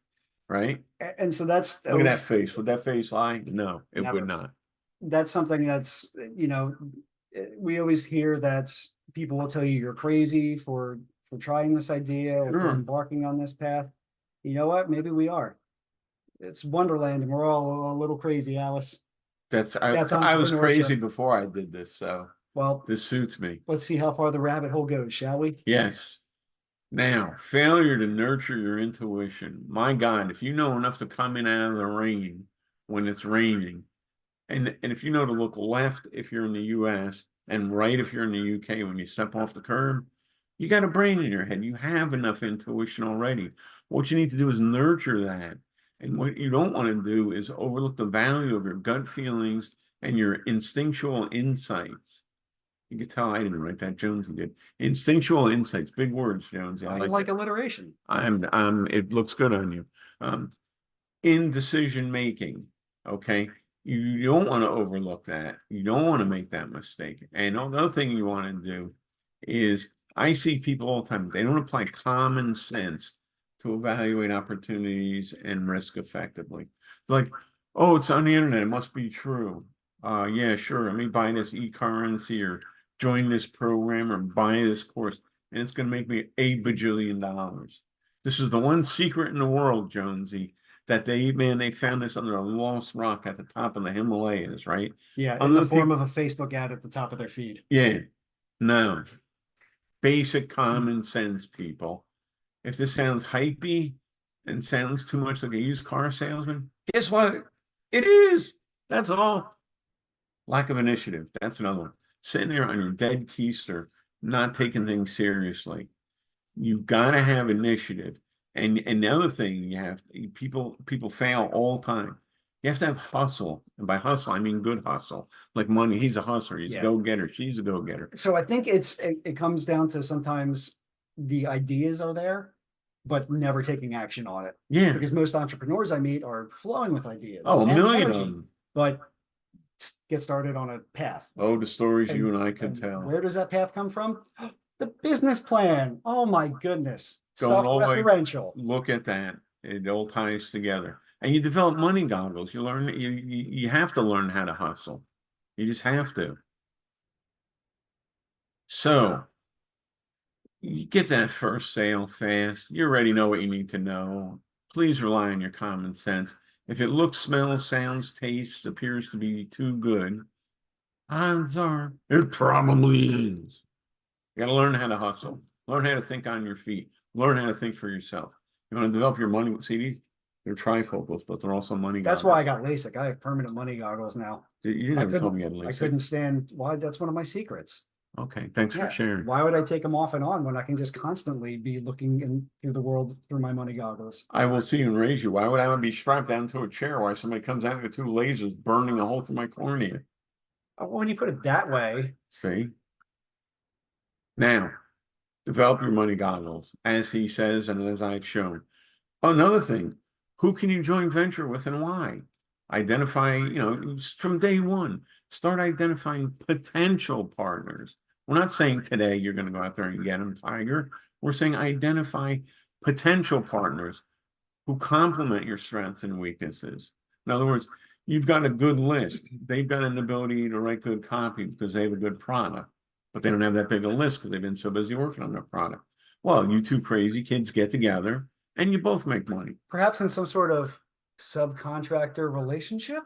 right?
And so that's
Look at that face. Would that face lie? No, it
Never.
would not.
That's something that's, we always hear that people will tell you you're crazy for trying this idea or for
Sure.
embarking on this path. You know what? Maybe we are. It's Wonderland, and we're all a little crazy, Alice.
That's
That's
I was
entrepreneurship.
crazy before I did this, so
Well,
this suits me.
let's see how far the rabbit hole goes, shall we?
Yes. Now, failure to nurture your intuition. My God, if you know enough to come in out of the rain when it's raining, and if you know to look left if you're in the US and right if you're in the UK when you step off the curb, you got a brain in your head. You have enough intuition already. What you need to do is nurture that. And what you don't want to do is overlook the value of your gut feelings and your instinctual insights. You could tell I didn't write that, Jonesy did. Instinctual insights, big words, Jonesy.
I
I
like
it.
alliteration.
It looks good on you. In decision making, okay, you don't want to overlook that. You don't want to make that mistake. And another thing you want to do is, I see people all the time, they don't apply common sense to evaluate opportunities and risk effectively. Like, oh, it's on the internet, it must be true. Yeah, sure, let me buy this e-currency or join this program or buy this course, and it's going to make me $8 bajillion. This is the one secret in the world, Jonesy, that they found this under a lost rock at the top of the Himalayas, right?
Yeah, in the form of a Facebook ad at the top of their feed.
Yeah, no. Basic common sense, people. If this sounds hypey and sounds too much like a used car salesman, guess what? It is. That's all. Lack of initiative. That's another one. Sitting there on your dead keister, not taking things seriously. You've got to have initiative. And the other thing you have, people fail all the time. You have to have hustle. And by hustle, I mean good hustle. Like money, he's a hustler, he's a go-getter, she's a go-getter.
So I think it comes down to sometimes the ideas are there, but never taking action on it.
Yeah.
Because most entrepreneurs I meet are flowing with ideas.
Oh, a million
energy,
of them.
but get started on a path.
Oh, the stories you and I could tell.
Where does that path come from? The business plan. Oh my goodness.
Going all the way.
Self-referential.
Look at that. It all ties together. And you develop money goggles. You learn, you have to learn how to hustle. You just have to. So you get that first sale fast. You already know what you need to know. Please rely on your common sense. If it looks, smells, sounds, tastes, appears to be too good, odds are it probably is. You got to learn how to hustle. Learn how to think on your feet. Learn how to think for yourself. You want to develop your money. See, they're trifocals, but they're also money goggles.
That's why I got LASIK. I have permanent money goggles now.
You never told me you had LASIK.
I couldn't stand. Why? That's one of my secrets.
Okay, thanks for sharing.
Why would I take them off and on when I can just constantly be looking through the world through my money goggles?
I will see you and raise you. Why would I want to be strapped down to a chair while somebody comes out with two lasers burning a hole through my cornea?
When you put it that way.
See? Now, develop your money goggles, as he says, and as I've shown. Another thing, who can you joint venture with and why? Identify, from day one, start identifying potential partners, We're not saying today you're going to go out there and get them, Tiger. We're saying identify potential partners who complement your strengths and weaknesses. In other words, you've got a good list. They've got an ability to write good copy because they have a good product, but they don't have that big a list because they've been so busy working on their product. Well, you two crazy kids get together and you both make money.
Perhaps in some sort of subcontractor relationship,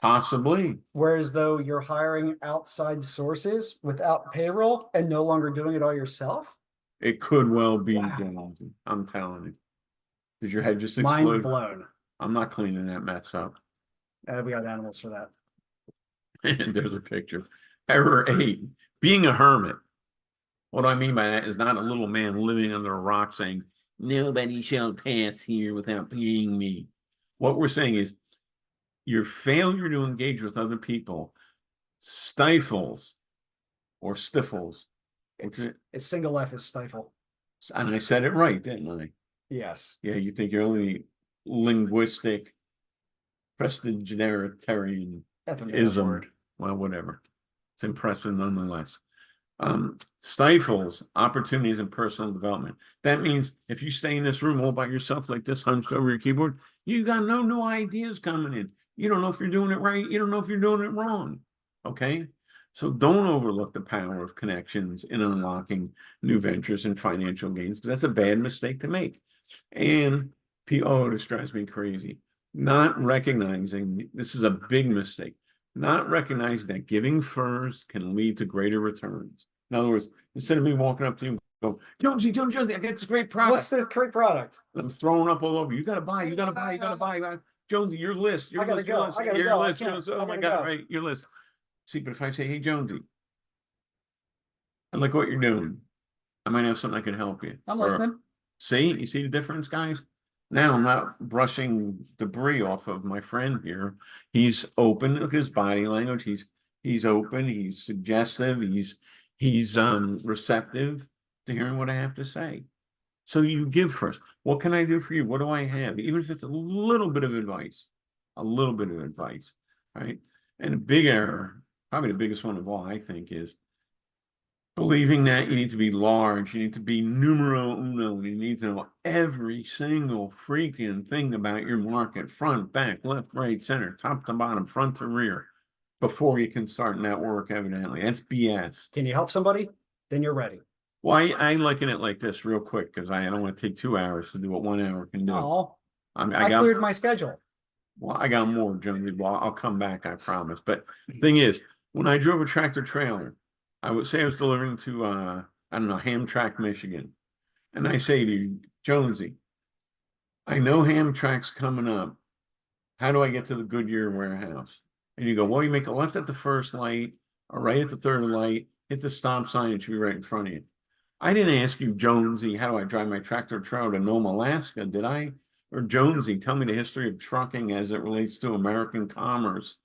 Possibly.
whereas though you're hiring outside sources without payroll and no longer doing it all yourself.
It could well be,
Wow.
I'm telling you. Did your head just
Mind
explode?
blown.
I'm not cleaning that mess up.
We got animals for that.
And there's a picture. Error 8, being a hermit. What I mean by that is not a little man living under a rock saying, nobody shall pass here without paying me. What we're saying is your failure to engage with other people stifles or stifles.
It's single F is stifle.
And I said it right, didn't I?
Yes.
Yeah, you think you're only linguistic prestigitation
That's a bad
ism.
word.
Well, whatever. It's impressive nonetheless. Stifles opportunities in personal development. That means if you stay in this room all by yourself like this, hunched over your keyboard, you got no new ideas coming in. You don't know if you're doing it right. You don't know if you're doing it wrong. Okay? So don't overlook the power of connections in unlocking new ventures and financial gains, because that's a bad mistake to make. And oh, this drives me crazy. Not recognizing this is a big mistake. Not recognizing that giving first can lead to greater returns. In other words, instead of me walking up to you and go, Jonesy, Jonesy, I got this great product.
What's the great product?
I'm throwing up all over. You gotta buy, you gotta buy, you gotta buy. Jonesy, your list, your
I gotta
list,
go.
your list,
I gotta
your
go. I
list, your
can't.
list.
I
Oh my
gotta
God,
go.
right, your list. See, but if I say, hey, Jonesy, I like what you're doing. I might have something I can help you.
I'm
Or,
listening.
see, you see the difference, guys? Now I'm not brushing debris off of my friend here. He's open. Look at his body language. He's open. He's suggestive. He's receptive to hearing what I have to say. So you give first. What can I do for you? What do I have? Even if it's a little bit of advice, a little bit of advice, right? And a big error, probably the biggest one of all, I think, is believing that you need to be large, you need to be numero uno, you need to know every single freaking thing about your market, front, back, left, right, center, top to bottom, front to rear, before you can start network, evidently. That's BS.
Can you help somebody? Then you're ready.
Well, I liken it like this real quick, because I don't want to take 2 hours to do what 1 hour can do.
Oh,
I
I
got,
cleared my schedule.
well, I got more, Jonesy. Well, I'll come back, I promise. But thing is, when I drove a tractor trailer, I would say I was delivering to I don't know, Hamtramck, Michigan. And I say to you, Jonesy, I know Hamtramck's coming up. How do I get to the Goodyear warehouse? And you go, well, you make a left at the first light, or right at the third light, hit the stop sign, it should be right in front of you. I didn't ask you, Jonesy, how do I drive my tractor trailer to Nome, Alaska, did I? Or Jonesy, tell me the history of trucking as it relates to American commerce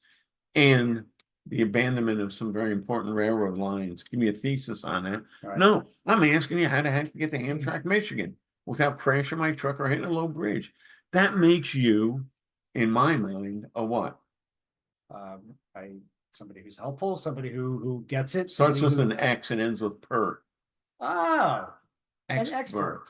and the abandonment of some very important railroad lines. Give me a thesis on that.
Right.
No, I'm asking you how the heck to get to Amtrak, Michigan without crashing my truck or hitting a low bridge. That makes you, in my mind, a what?
I somebody who's helpful, somebody who gets it.
Starts with
Who,
an X and ends with per.
oh, an
Expert.
expert.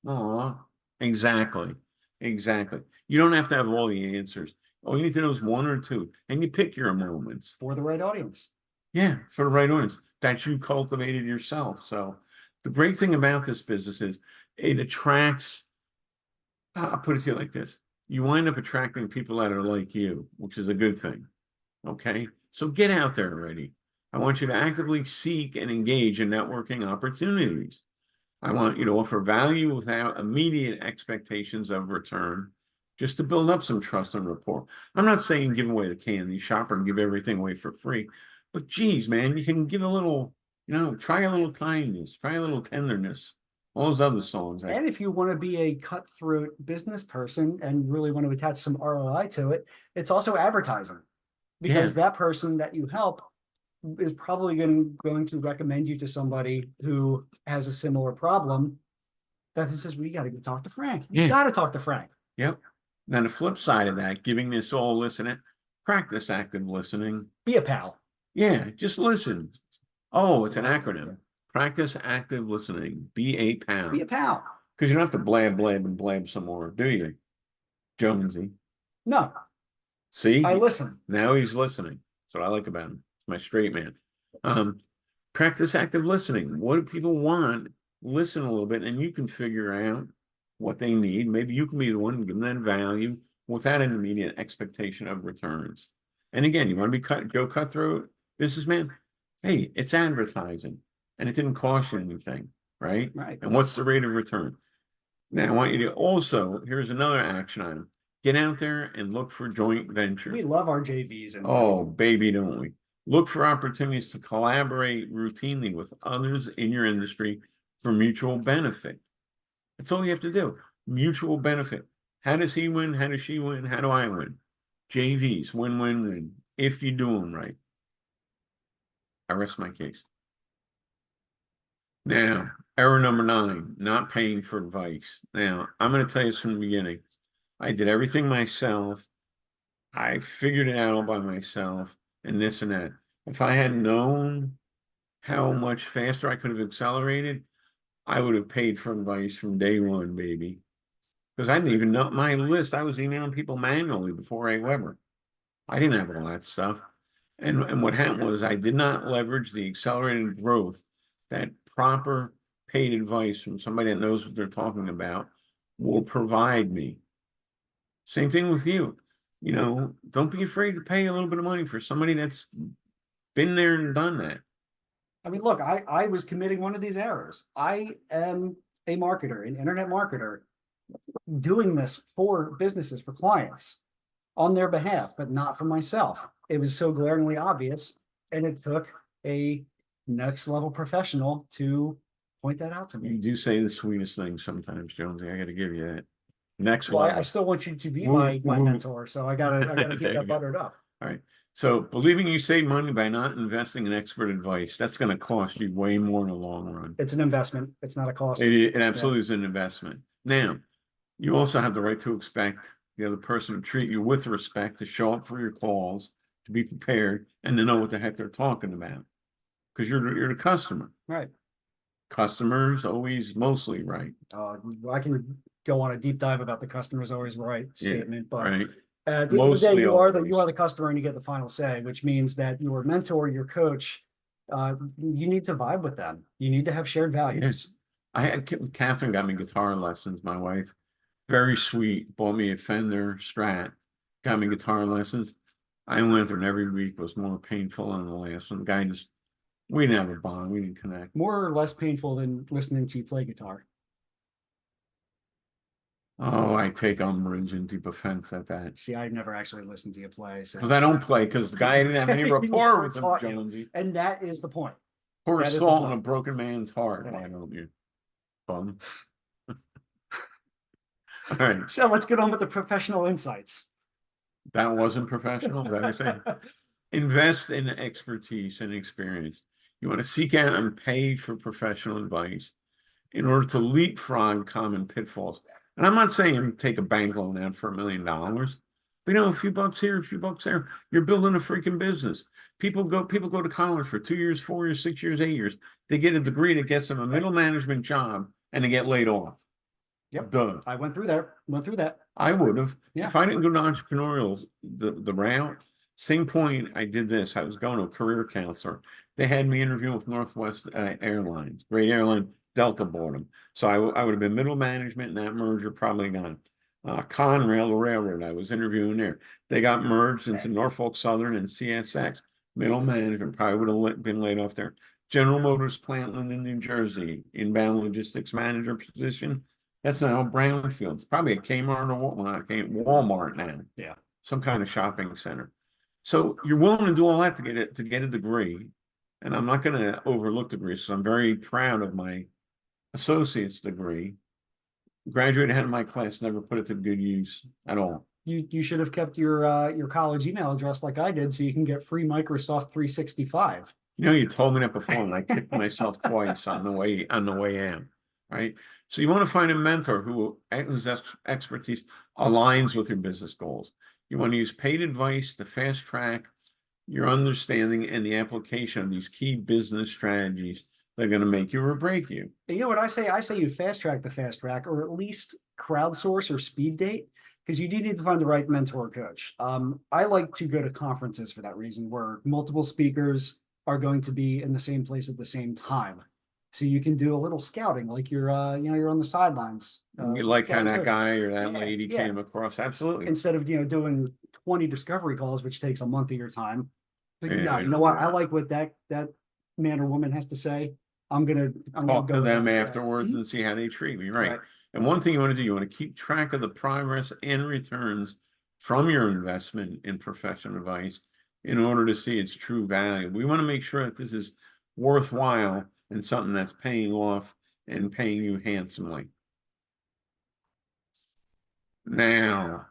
Oh, exactly. Exactly. You don't have to have all the answers. All you need to know is one or two, and you pick your moments.
For the right audience.
Yeah, for the right audience that you cultivated yourself. So the great thing about this business is it attracts, I'll put it to you like this. You wind up attracting people that are like you, which is a good thing. Okay. So get out there already. I want you to actively seek and engage in networking opportunities. I want you to offer value without immediate expectations of return, just to build up some trust and rapport. I'm not saying give away the candy shopper and give everything away for free, but geez, man, you can give a little, try a little kindness, try a little tenderness. All those other songs.
And if you want to be a cutthroat business person and really want to attach some ROI to it, it's also advertising, because that person that you help is probably going to recommend you to somebody who has a similar problem. That says, we got to go talk to Frank. You got to talk to Frank.
Yep. Then the flip side of that, giving this all listening, practice active listening.
Be a pal.
Yeah, just listen. Oh, it's an acronym. Practice active listening. Be a
Be a
pound.
pal.
Because you don't have to blab some more, do you, Jonesy?
No,
See,
I listen.
now he's listening. That's what I like about him. He's my straight man. Um, Practice active listening. What do people want? Listen a little bit, and you can figure out what they need. Maybe you can be the one to give them that value without an immediate expectation of returns. And again, you want to be Joe Cutthroat, businessman? Hey, it's advertising, and it didn't cost you anything, right?
Right.
And what's the rate of return? Now, I want you to also, here's another action item. Get out there and look for joint ventures.
We love our JVs and
Oh, baby, don't we? Look for opportunities to collaborate routinely with others in your industry for mutual benefit. That's all you have to do. Mutual benefit. How does he win? How does she win? How do I win? JVs, win, win, win. If you do them right. I rest my case. Now, error number 9, not paying for advice. Now, I'm going to tell you this from the beginning. I did everything myself. I figured it out all by myself and this and that. If I had known how much faster I could have accelerated, I would have paid for advice from day one, baby. Because I didn't even know my list. I was emailing people manually before AWeber. I didn't have all that stuff. And what happened was I did not leverage the accelerated growth that proper paid advice from somebody that knows what they're talking about will provide me. Same thing with you. You know, don't be afraid to pay a little bit of money for somebody that's been there and done that.
I mean, look, I was committing one of these errors. I am a marketer, an internet marketer, doing this for businesses, for clients, on their behalf, but not for myself. It was so glaringly obvious, and it took a next level professional to point that out to
You
me.
do say the sweetest things sometimes, Jonesy. I got to give you that. Next
Well, I
level.
still want you to be
Woo,
my
woo.
mentor, so I gotta
There
keep
you
that
go.
buttered up.
All right. So believing you save money by not investing in expert advice, that's going to cost you way more in the long run.
It's an investment. It's not a cost.
It absolutely is an investment. Now, you also have the right to expect the other person to treat you with respect, to show up for your calls, to be prepared, and to know what the heck they're talking about. Because you're the customer.
Right.
Customers always mostly right.
I can go on a deep dive about the customer's always right statement, but
right.
at the end of the day,
Mostly
you
always.
are the customer and you get the final say, which means that your mentor, your coach, you need to vibe with them. You need to have shared values.
Catherine got me guitar lessons, my wife. Very sweet, bought me a Fender Strat, got me guitar lessons. I went there and every week was more painful than the last one. The guy just, we didn't have a bond, we didn't connect.
More or less painful than listening to you play guitar.
Oh, I take umbrage and deep offense at that.
See, I've never actually listened to you play. So.
Because I don't play, because the guy didn't have any rapport with him, Jonesy.
And that is the point.
Pour salt on a broken man's heart,
Yeah.
why don't you? Bum. All right.
So let's get on with the professional insights.
That wasn't professional, is that what I'm saying? Invest in expertise and experience. You want to seek out and pay for professional advice in order to leapfrog common pitfalls. And I'm not saying take a bank loan out for $1 million, but a few bucks here, a few bucks there. You're building a freaking business. People go to college for 2 years, 4 years, 6 years, 8 years. They get a degree that gets them a middle management job and they get laid off.
Yep.
Duh.
I went through that.
I would have.
Yeah.
If I didn't go to entrepreneurial, the route, same point I did this. I was going to a career counselor. They had me interview with Northwest Airlines, great airline. Delta bought them. So I would have been middle management in that merger, probably gone. Conrail, the railroad, I was interviewing there. They got merged into Norfolk Southern and CSX. Middle management probably would have been laid off there. General Motors plant in New Jersey, inbound logistics manager position. That's now Brownfield. It's probably a Kmart or Walmart now.
Yeah.
Some kind of shopping center. So you're willing to do all that to get a degree. And I'm not going to overlook degrees. So I'm very proud of my associate's degree. Graduated ahead of my class, never put it to good use at all.
You should have kept your college email address like I did, so you can get free Microsoft 365.
You told me that before, and I kicked myself twice on the way in. Right. So you want to find a mentor whose expertise aligns with your business goals. You want to use paid advice to fast track your understanding and the application of these key business strategies that are going to make you or break you.
And you know what I say? I say you fast track the fast track, or at least crowdsource or speed date, because you do need to find the right mentor or coach. I like to go to conferences for that reason, where multiple speakers are going to be in the same place at the same time. So you can do a little scouting, like you're on the sidelines.
You like how
scouting
that
coach.
guy or that
Yeah,
lady
yeah.
came across. Absolutely.
Instead of doing 20 discovery calls, which takes a month of your time. But no,
Yeah.
you know what? I like what that man or woman has to say. I'm gonna
Talk
go
to
with
them
that. Yeah.
afterwards
Mhm.
and see how they treat me. Right.
Right.
And one thing you want to do, you want to keep track of the progress and returns from your investment in professional advice in order to see its true value. We want to make sure that this is worthwhile and something that's paying off and paying you handsomely. Now,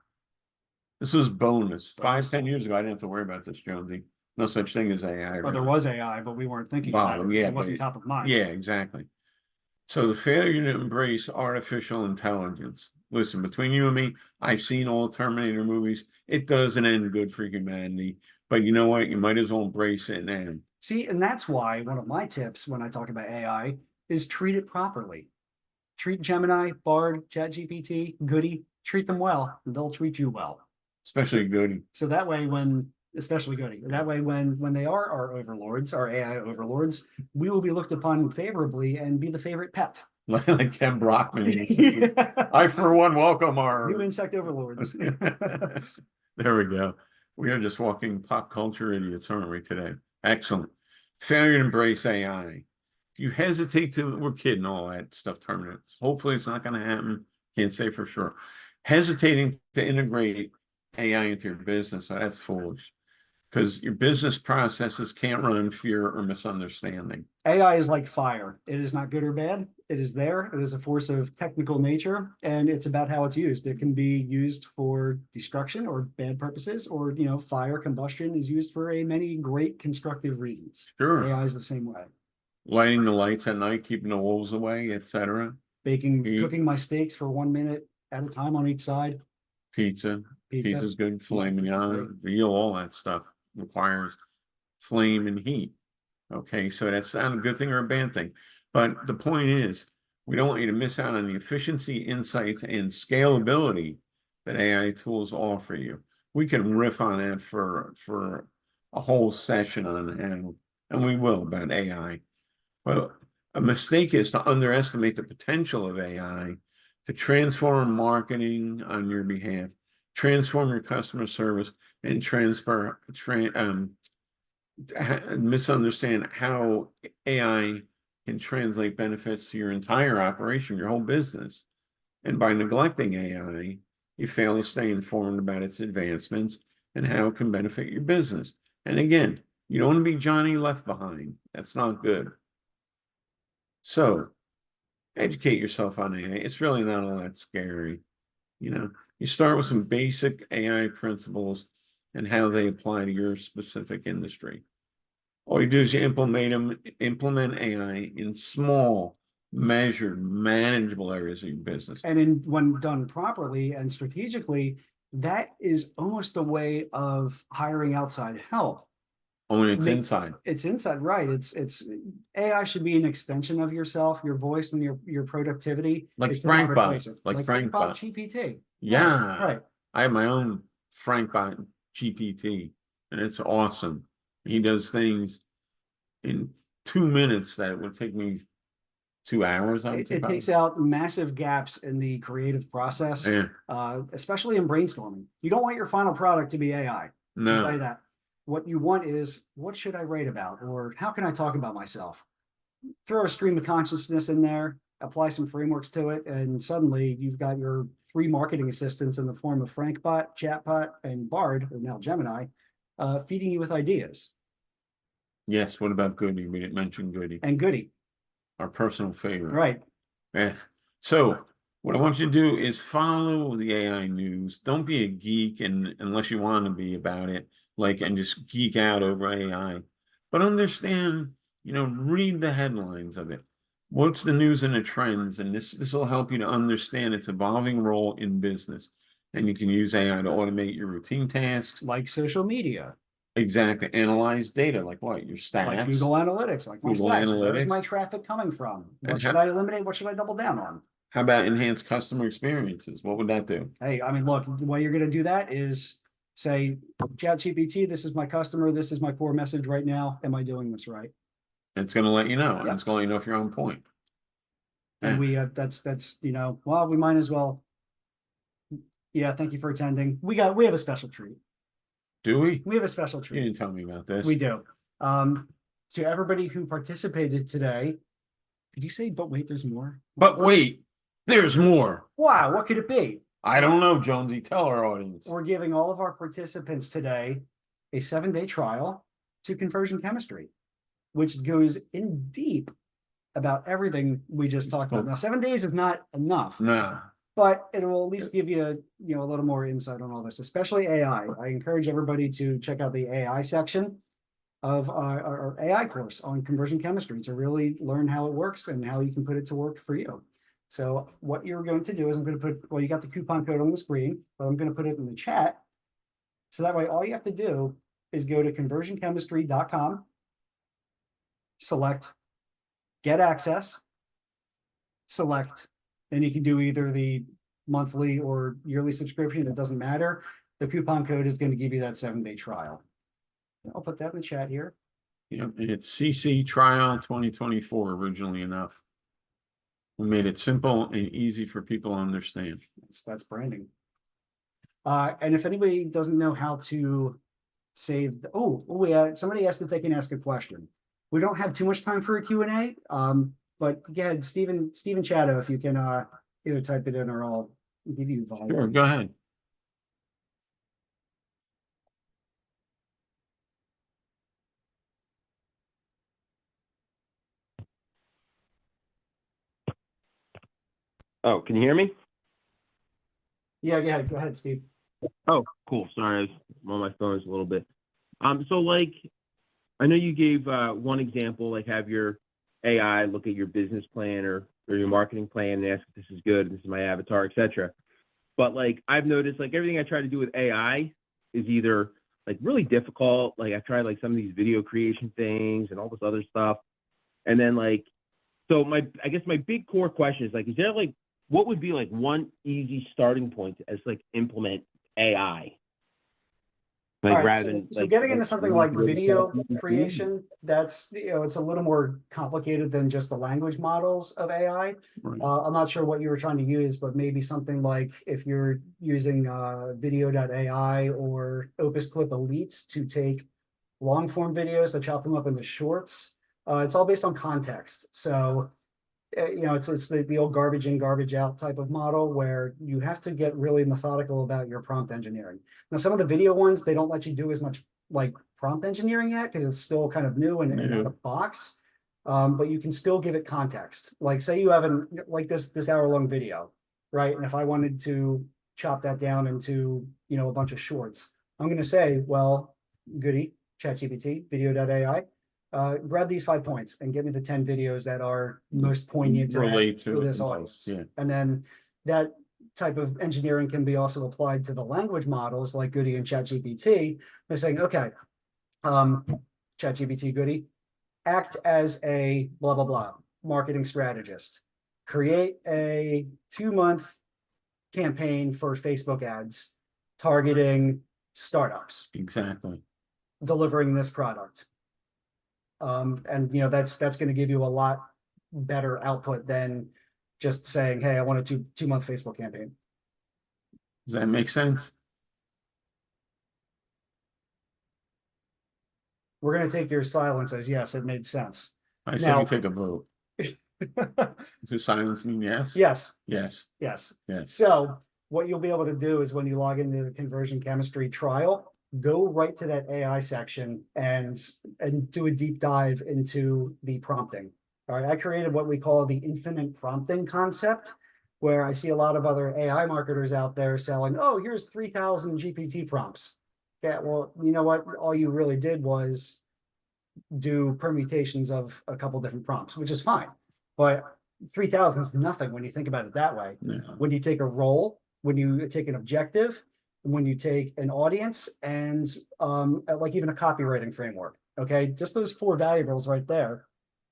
this was bonus. 5, 10 years ago, I didn't have to worry about this, Jonesy. No such thing as AI.
Well, there was AI, but we weren't thinking about
Well,
it.
yeah,
It wasn't
but
top of mind.
yeah, exactly. So the failure to embrace artificial intelligence. Listen, between you and me, I've seen all Terminator movies. It doesn't end good for humanity. But you know what? You might as well embrace it now.
See, and that's why one of my tips when I talk about AI is treat it properly. Treat Gemini, Bard, ChatGPT, Goody, treat them well, and they'll treat you well.
Especially good.
So that way, especially Goody, that way when they are our overlords, our AI overlords, we will be looked upon favorably and be the favorite pet.
Like Ken Brockman.
Yeah.
I, for one, welcome our
New insect overlords.
There we go. We are just walking pop culture idiots, aren't we, today? Excellent. Failure to embrace AI. If you hesitate to, we're kidding, all that stuff terminates. Hopefully it's not going to happen. Can't say for sure. Hesitating to integrate AI into your business, that's foolish. Because your business processes can't run in fear or misunderstanding.
AI is like fire. It is not good or bad. It is there. It is a force of technical nature, and it's about how it's used. It can be used for destruction or bad purposes, or fire combustion is used for a many great constructive reasons.
Sure.
AI is the same way.
Lighting the lights at night, keeping the wolves away, etc.
Cooking my steaks for 1 minute at a time on each side.
Pizza. Pizza's good. Filet mignon,
Right.
veal, all that stuff requires flame and heat. Okay, so that's not a good thing or a bad thing. But the point is, we don't want you to miss out on the efficiency, insights, and scalability that AI tools offer you. We can riff on that for a whole session on how, and we will, about AI. But a mistake is to underestimate the potential of AI to transform marketing on your behalf, transform your customer service, and misunderstand how AI can translate benefits to your entire operation, your whole business. And by neglecting AI, you fail to stay informed about its advancements and how it can benefit your business. And again, you don't want to be Johnny left behind. That's not good. So educate yourself on AI. It's really not all that scary. You start with some basic AI principles and how they apply to your specific industry. All you do is you implement AI in small, measured, manageable areas of your business.
And when done properly and strategically, that is almost a way of hiring outside help.
Only it's inside.
It's inside, right? It's AI should be an extension of yourself, your voice, and your productivity.
Like
It should not
FrankBot,
replace it.
like FrankBot.
GPT.
Yeah.
Right.
I have my own FrankBot GPT, and it's awesome. He does things in 2 minutes that would take me 2 hours, I would say.
It takes out massive gaps in the creative process,
Yeah.
especially in brainstorming. You don't want your final product to be AI. I'll tell you
No.
that. What you want is, what should I write about? Or how can I talk about myself? Throw a stream of consciousness in there, apply some frameworks to it, and suddenly you've got your 3 marketing assistants in the form of FrankBot, ChatBot, and Bard, or now Gemini, feeding you with ideas.
Yes. What about Goody? We didn't mention Goody.
And Goody.
Our personal favorite.
Right.
Yes. So what I want you to do is follow the AI news. Don't be a geek unless you want to be about it, and just geek out over AI. But understand, read the headlines of it. What's the news and the trends? And this will help you to understand its evolving role in business. And you can use AI to automate your routine tasks.
Like social media.
Exactly. Analyze data, like what? Your
like
stats,
Google Analytics, like my
Google
stats. Where's
Analytics.
my traffic coming from? What
And
should I eliminate? What should I double down on?
how about enhanced customer experiences? What would that do?
Hey, I mean, look, the way you're going to do that is say, ChatGPT, this is my customer. This is my core message right now. Am I doing this right?
It's going to let you know, and
Yep.
it's going to let you know if you're on point.
And
Yeah.
that's, well, we might as well. Yeah, thank you for attending. We have a special treat.
Do we?
We have a special
You
treat.
didn't tell me about this.
We do. To everybody who participated today, did you say, but wait, there's more?
But wait, there's more.
Wow, what could it be?
I don't know, Jonesy. Tell our audience.
We're giving all of our participants today a 7-day trial to conversion chemistry, which goes in deep about everything we just talked about. Now, 7 days is not enough,
No.
but it will at least give you a little more insight on all this, especially AI. I encourage everybody to check out the AI section of our AI course on conversion chemistry to really learn how it works and how you can put it to work for you. So what you're going to do is I'm going to put, well, you got the coupon code on the screen, but I'm going to put it in the chat. So that way, all you have to do is go to conversionchemistry.com, select get access, select, and you can do either the monthly or yearly subscription. It doesn't matter. The coupon code is going to give you that 7-day trial. I'll put that in the chat here.
Yeah, it's CC Trial 2024 originally enough. We made it simple and easy for people to understand.
That's branding. And if anybody doesn't know how to save, somebody asked if they can ask a question. We don't have too much time for a Q&A, but again, Stephen Chatto, if you can either type it in or I'll give you volume.
Sure, go ahead.
Oh, can you hear me?
Yeah, go ahead, Steve.
Oh, cool. Sorry, I'm on my phone a little bit. So like, I know you gave one example, like have your AI look at your business plan or your marketing plan and ask if this is good, this is my avatar, etc. But like, I've noticed like everything I try to do with AI is either like really difficult. Like I tried like some of these video creation things and all this other stuff, and then like, so I guess my big core question is like, is there like, what would be like one easy starting point as like implement AI? Like rather than
so
like
getting into something like video creation, that's it's a little more complicated than just the language models of AI.
Right.
I'm not sure what you were trying to use, but maybe something like if you're using video.ai or Opus Clip Elites to take long form videos to chop them up into shorts. It's all based on context. So it's the old garbage in, garbage out type of model where you have to get really methodical about your prompt engineering. Now, some of the video ones, they don't let you do as much like prompt engineering yet because it's still kind of new and out of box. But you can still give it context. Like say you have like this hour-long video, right? And if I wanted to chop that down into, a bunch of shorts, I'm going to say, well, goody, ChatGPT, video.ai. Grab these 5 points and give me the 10 videos that are most poignant to
Relate to
for
it
this
the
audience.
most, yeah.
And then that type of engineering can be also applied to the language models like Goody and ChatGPT. They're saying, okay, ChatGPT Goody, act as a blah, blah, blah, marketing strategist. Create a 2-month campaign for Facebook ads targeting startups.
Exactly.
Delivering this product. And that's going to give you a lot better output than just saying, hey, I want a two-month Facebook campaign.
Does that make sense?
We're going to take your silence as yes, it made sense.
I say we take a vote. Does silence mean yes?
Yes.
Yes.
Yes.
Yes.
So what you'll be able to do is when you log into the conversion chemistry trial, go right to that AI section and do a deep dive into the prompting. All right, I created what we call the infinite prompting concept, where I see a lot of other AI marketers out there selling, oh, here's 3,000 GPT prompts. Yeah, well, you know what? All you really did was do permutations of a couple different prompts, which is fine. But 3,000 is nothing when you think about it that way.
Yeah.
When you take a role, when you take an objective, when you take an audience and like even a copywriting framework, okay, just those 4 variables right there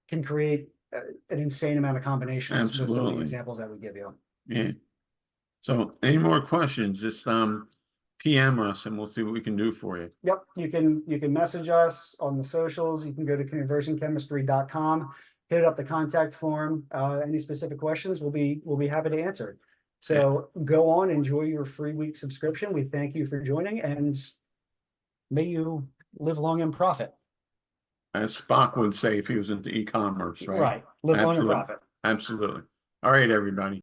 can create an insane amount of combinations with some of the
Absolutely.
examples that we give you.
Yeah. So any more questions, just PM us and we'll see what we can do for you.
Yep, you can message us on the socials. You can go to conversionchemistry.com, hit up the contact form. Any specific questions, we'll be happy to answer. So go on, enjoy your free week subscription. We thank you for joining, and may you live long and profit.
As Spock would say if he was into e-commerce, right?
Right. Live long and
Absolutely.
profit.
Absolutely. All right, everybody.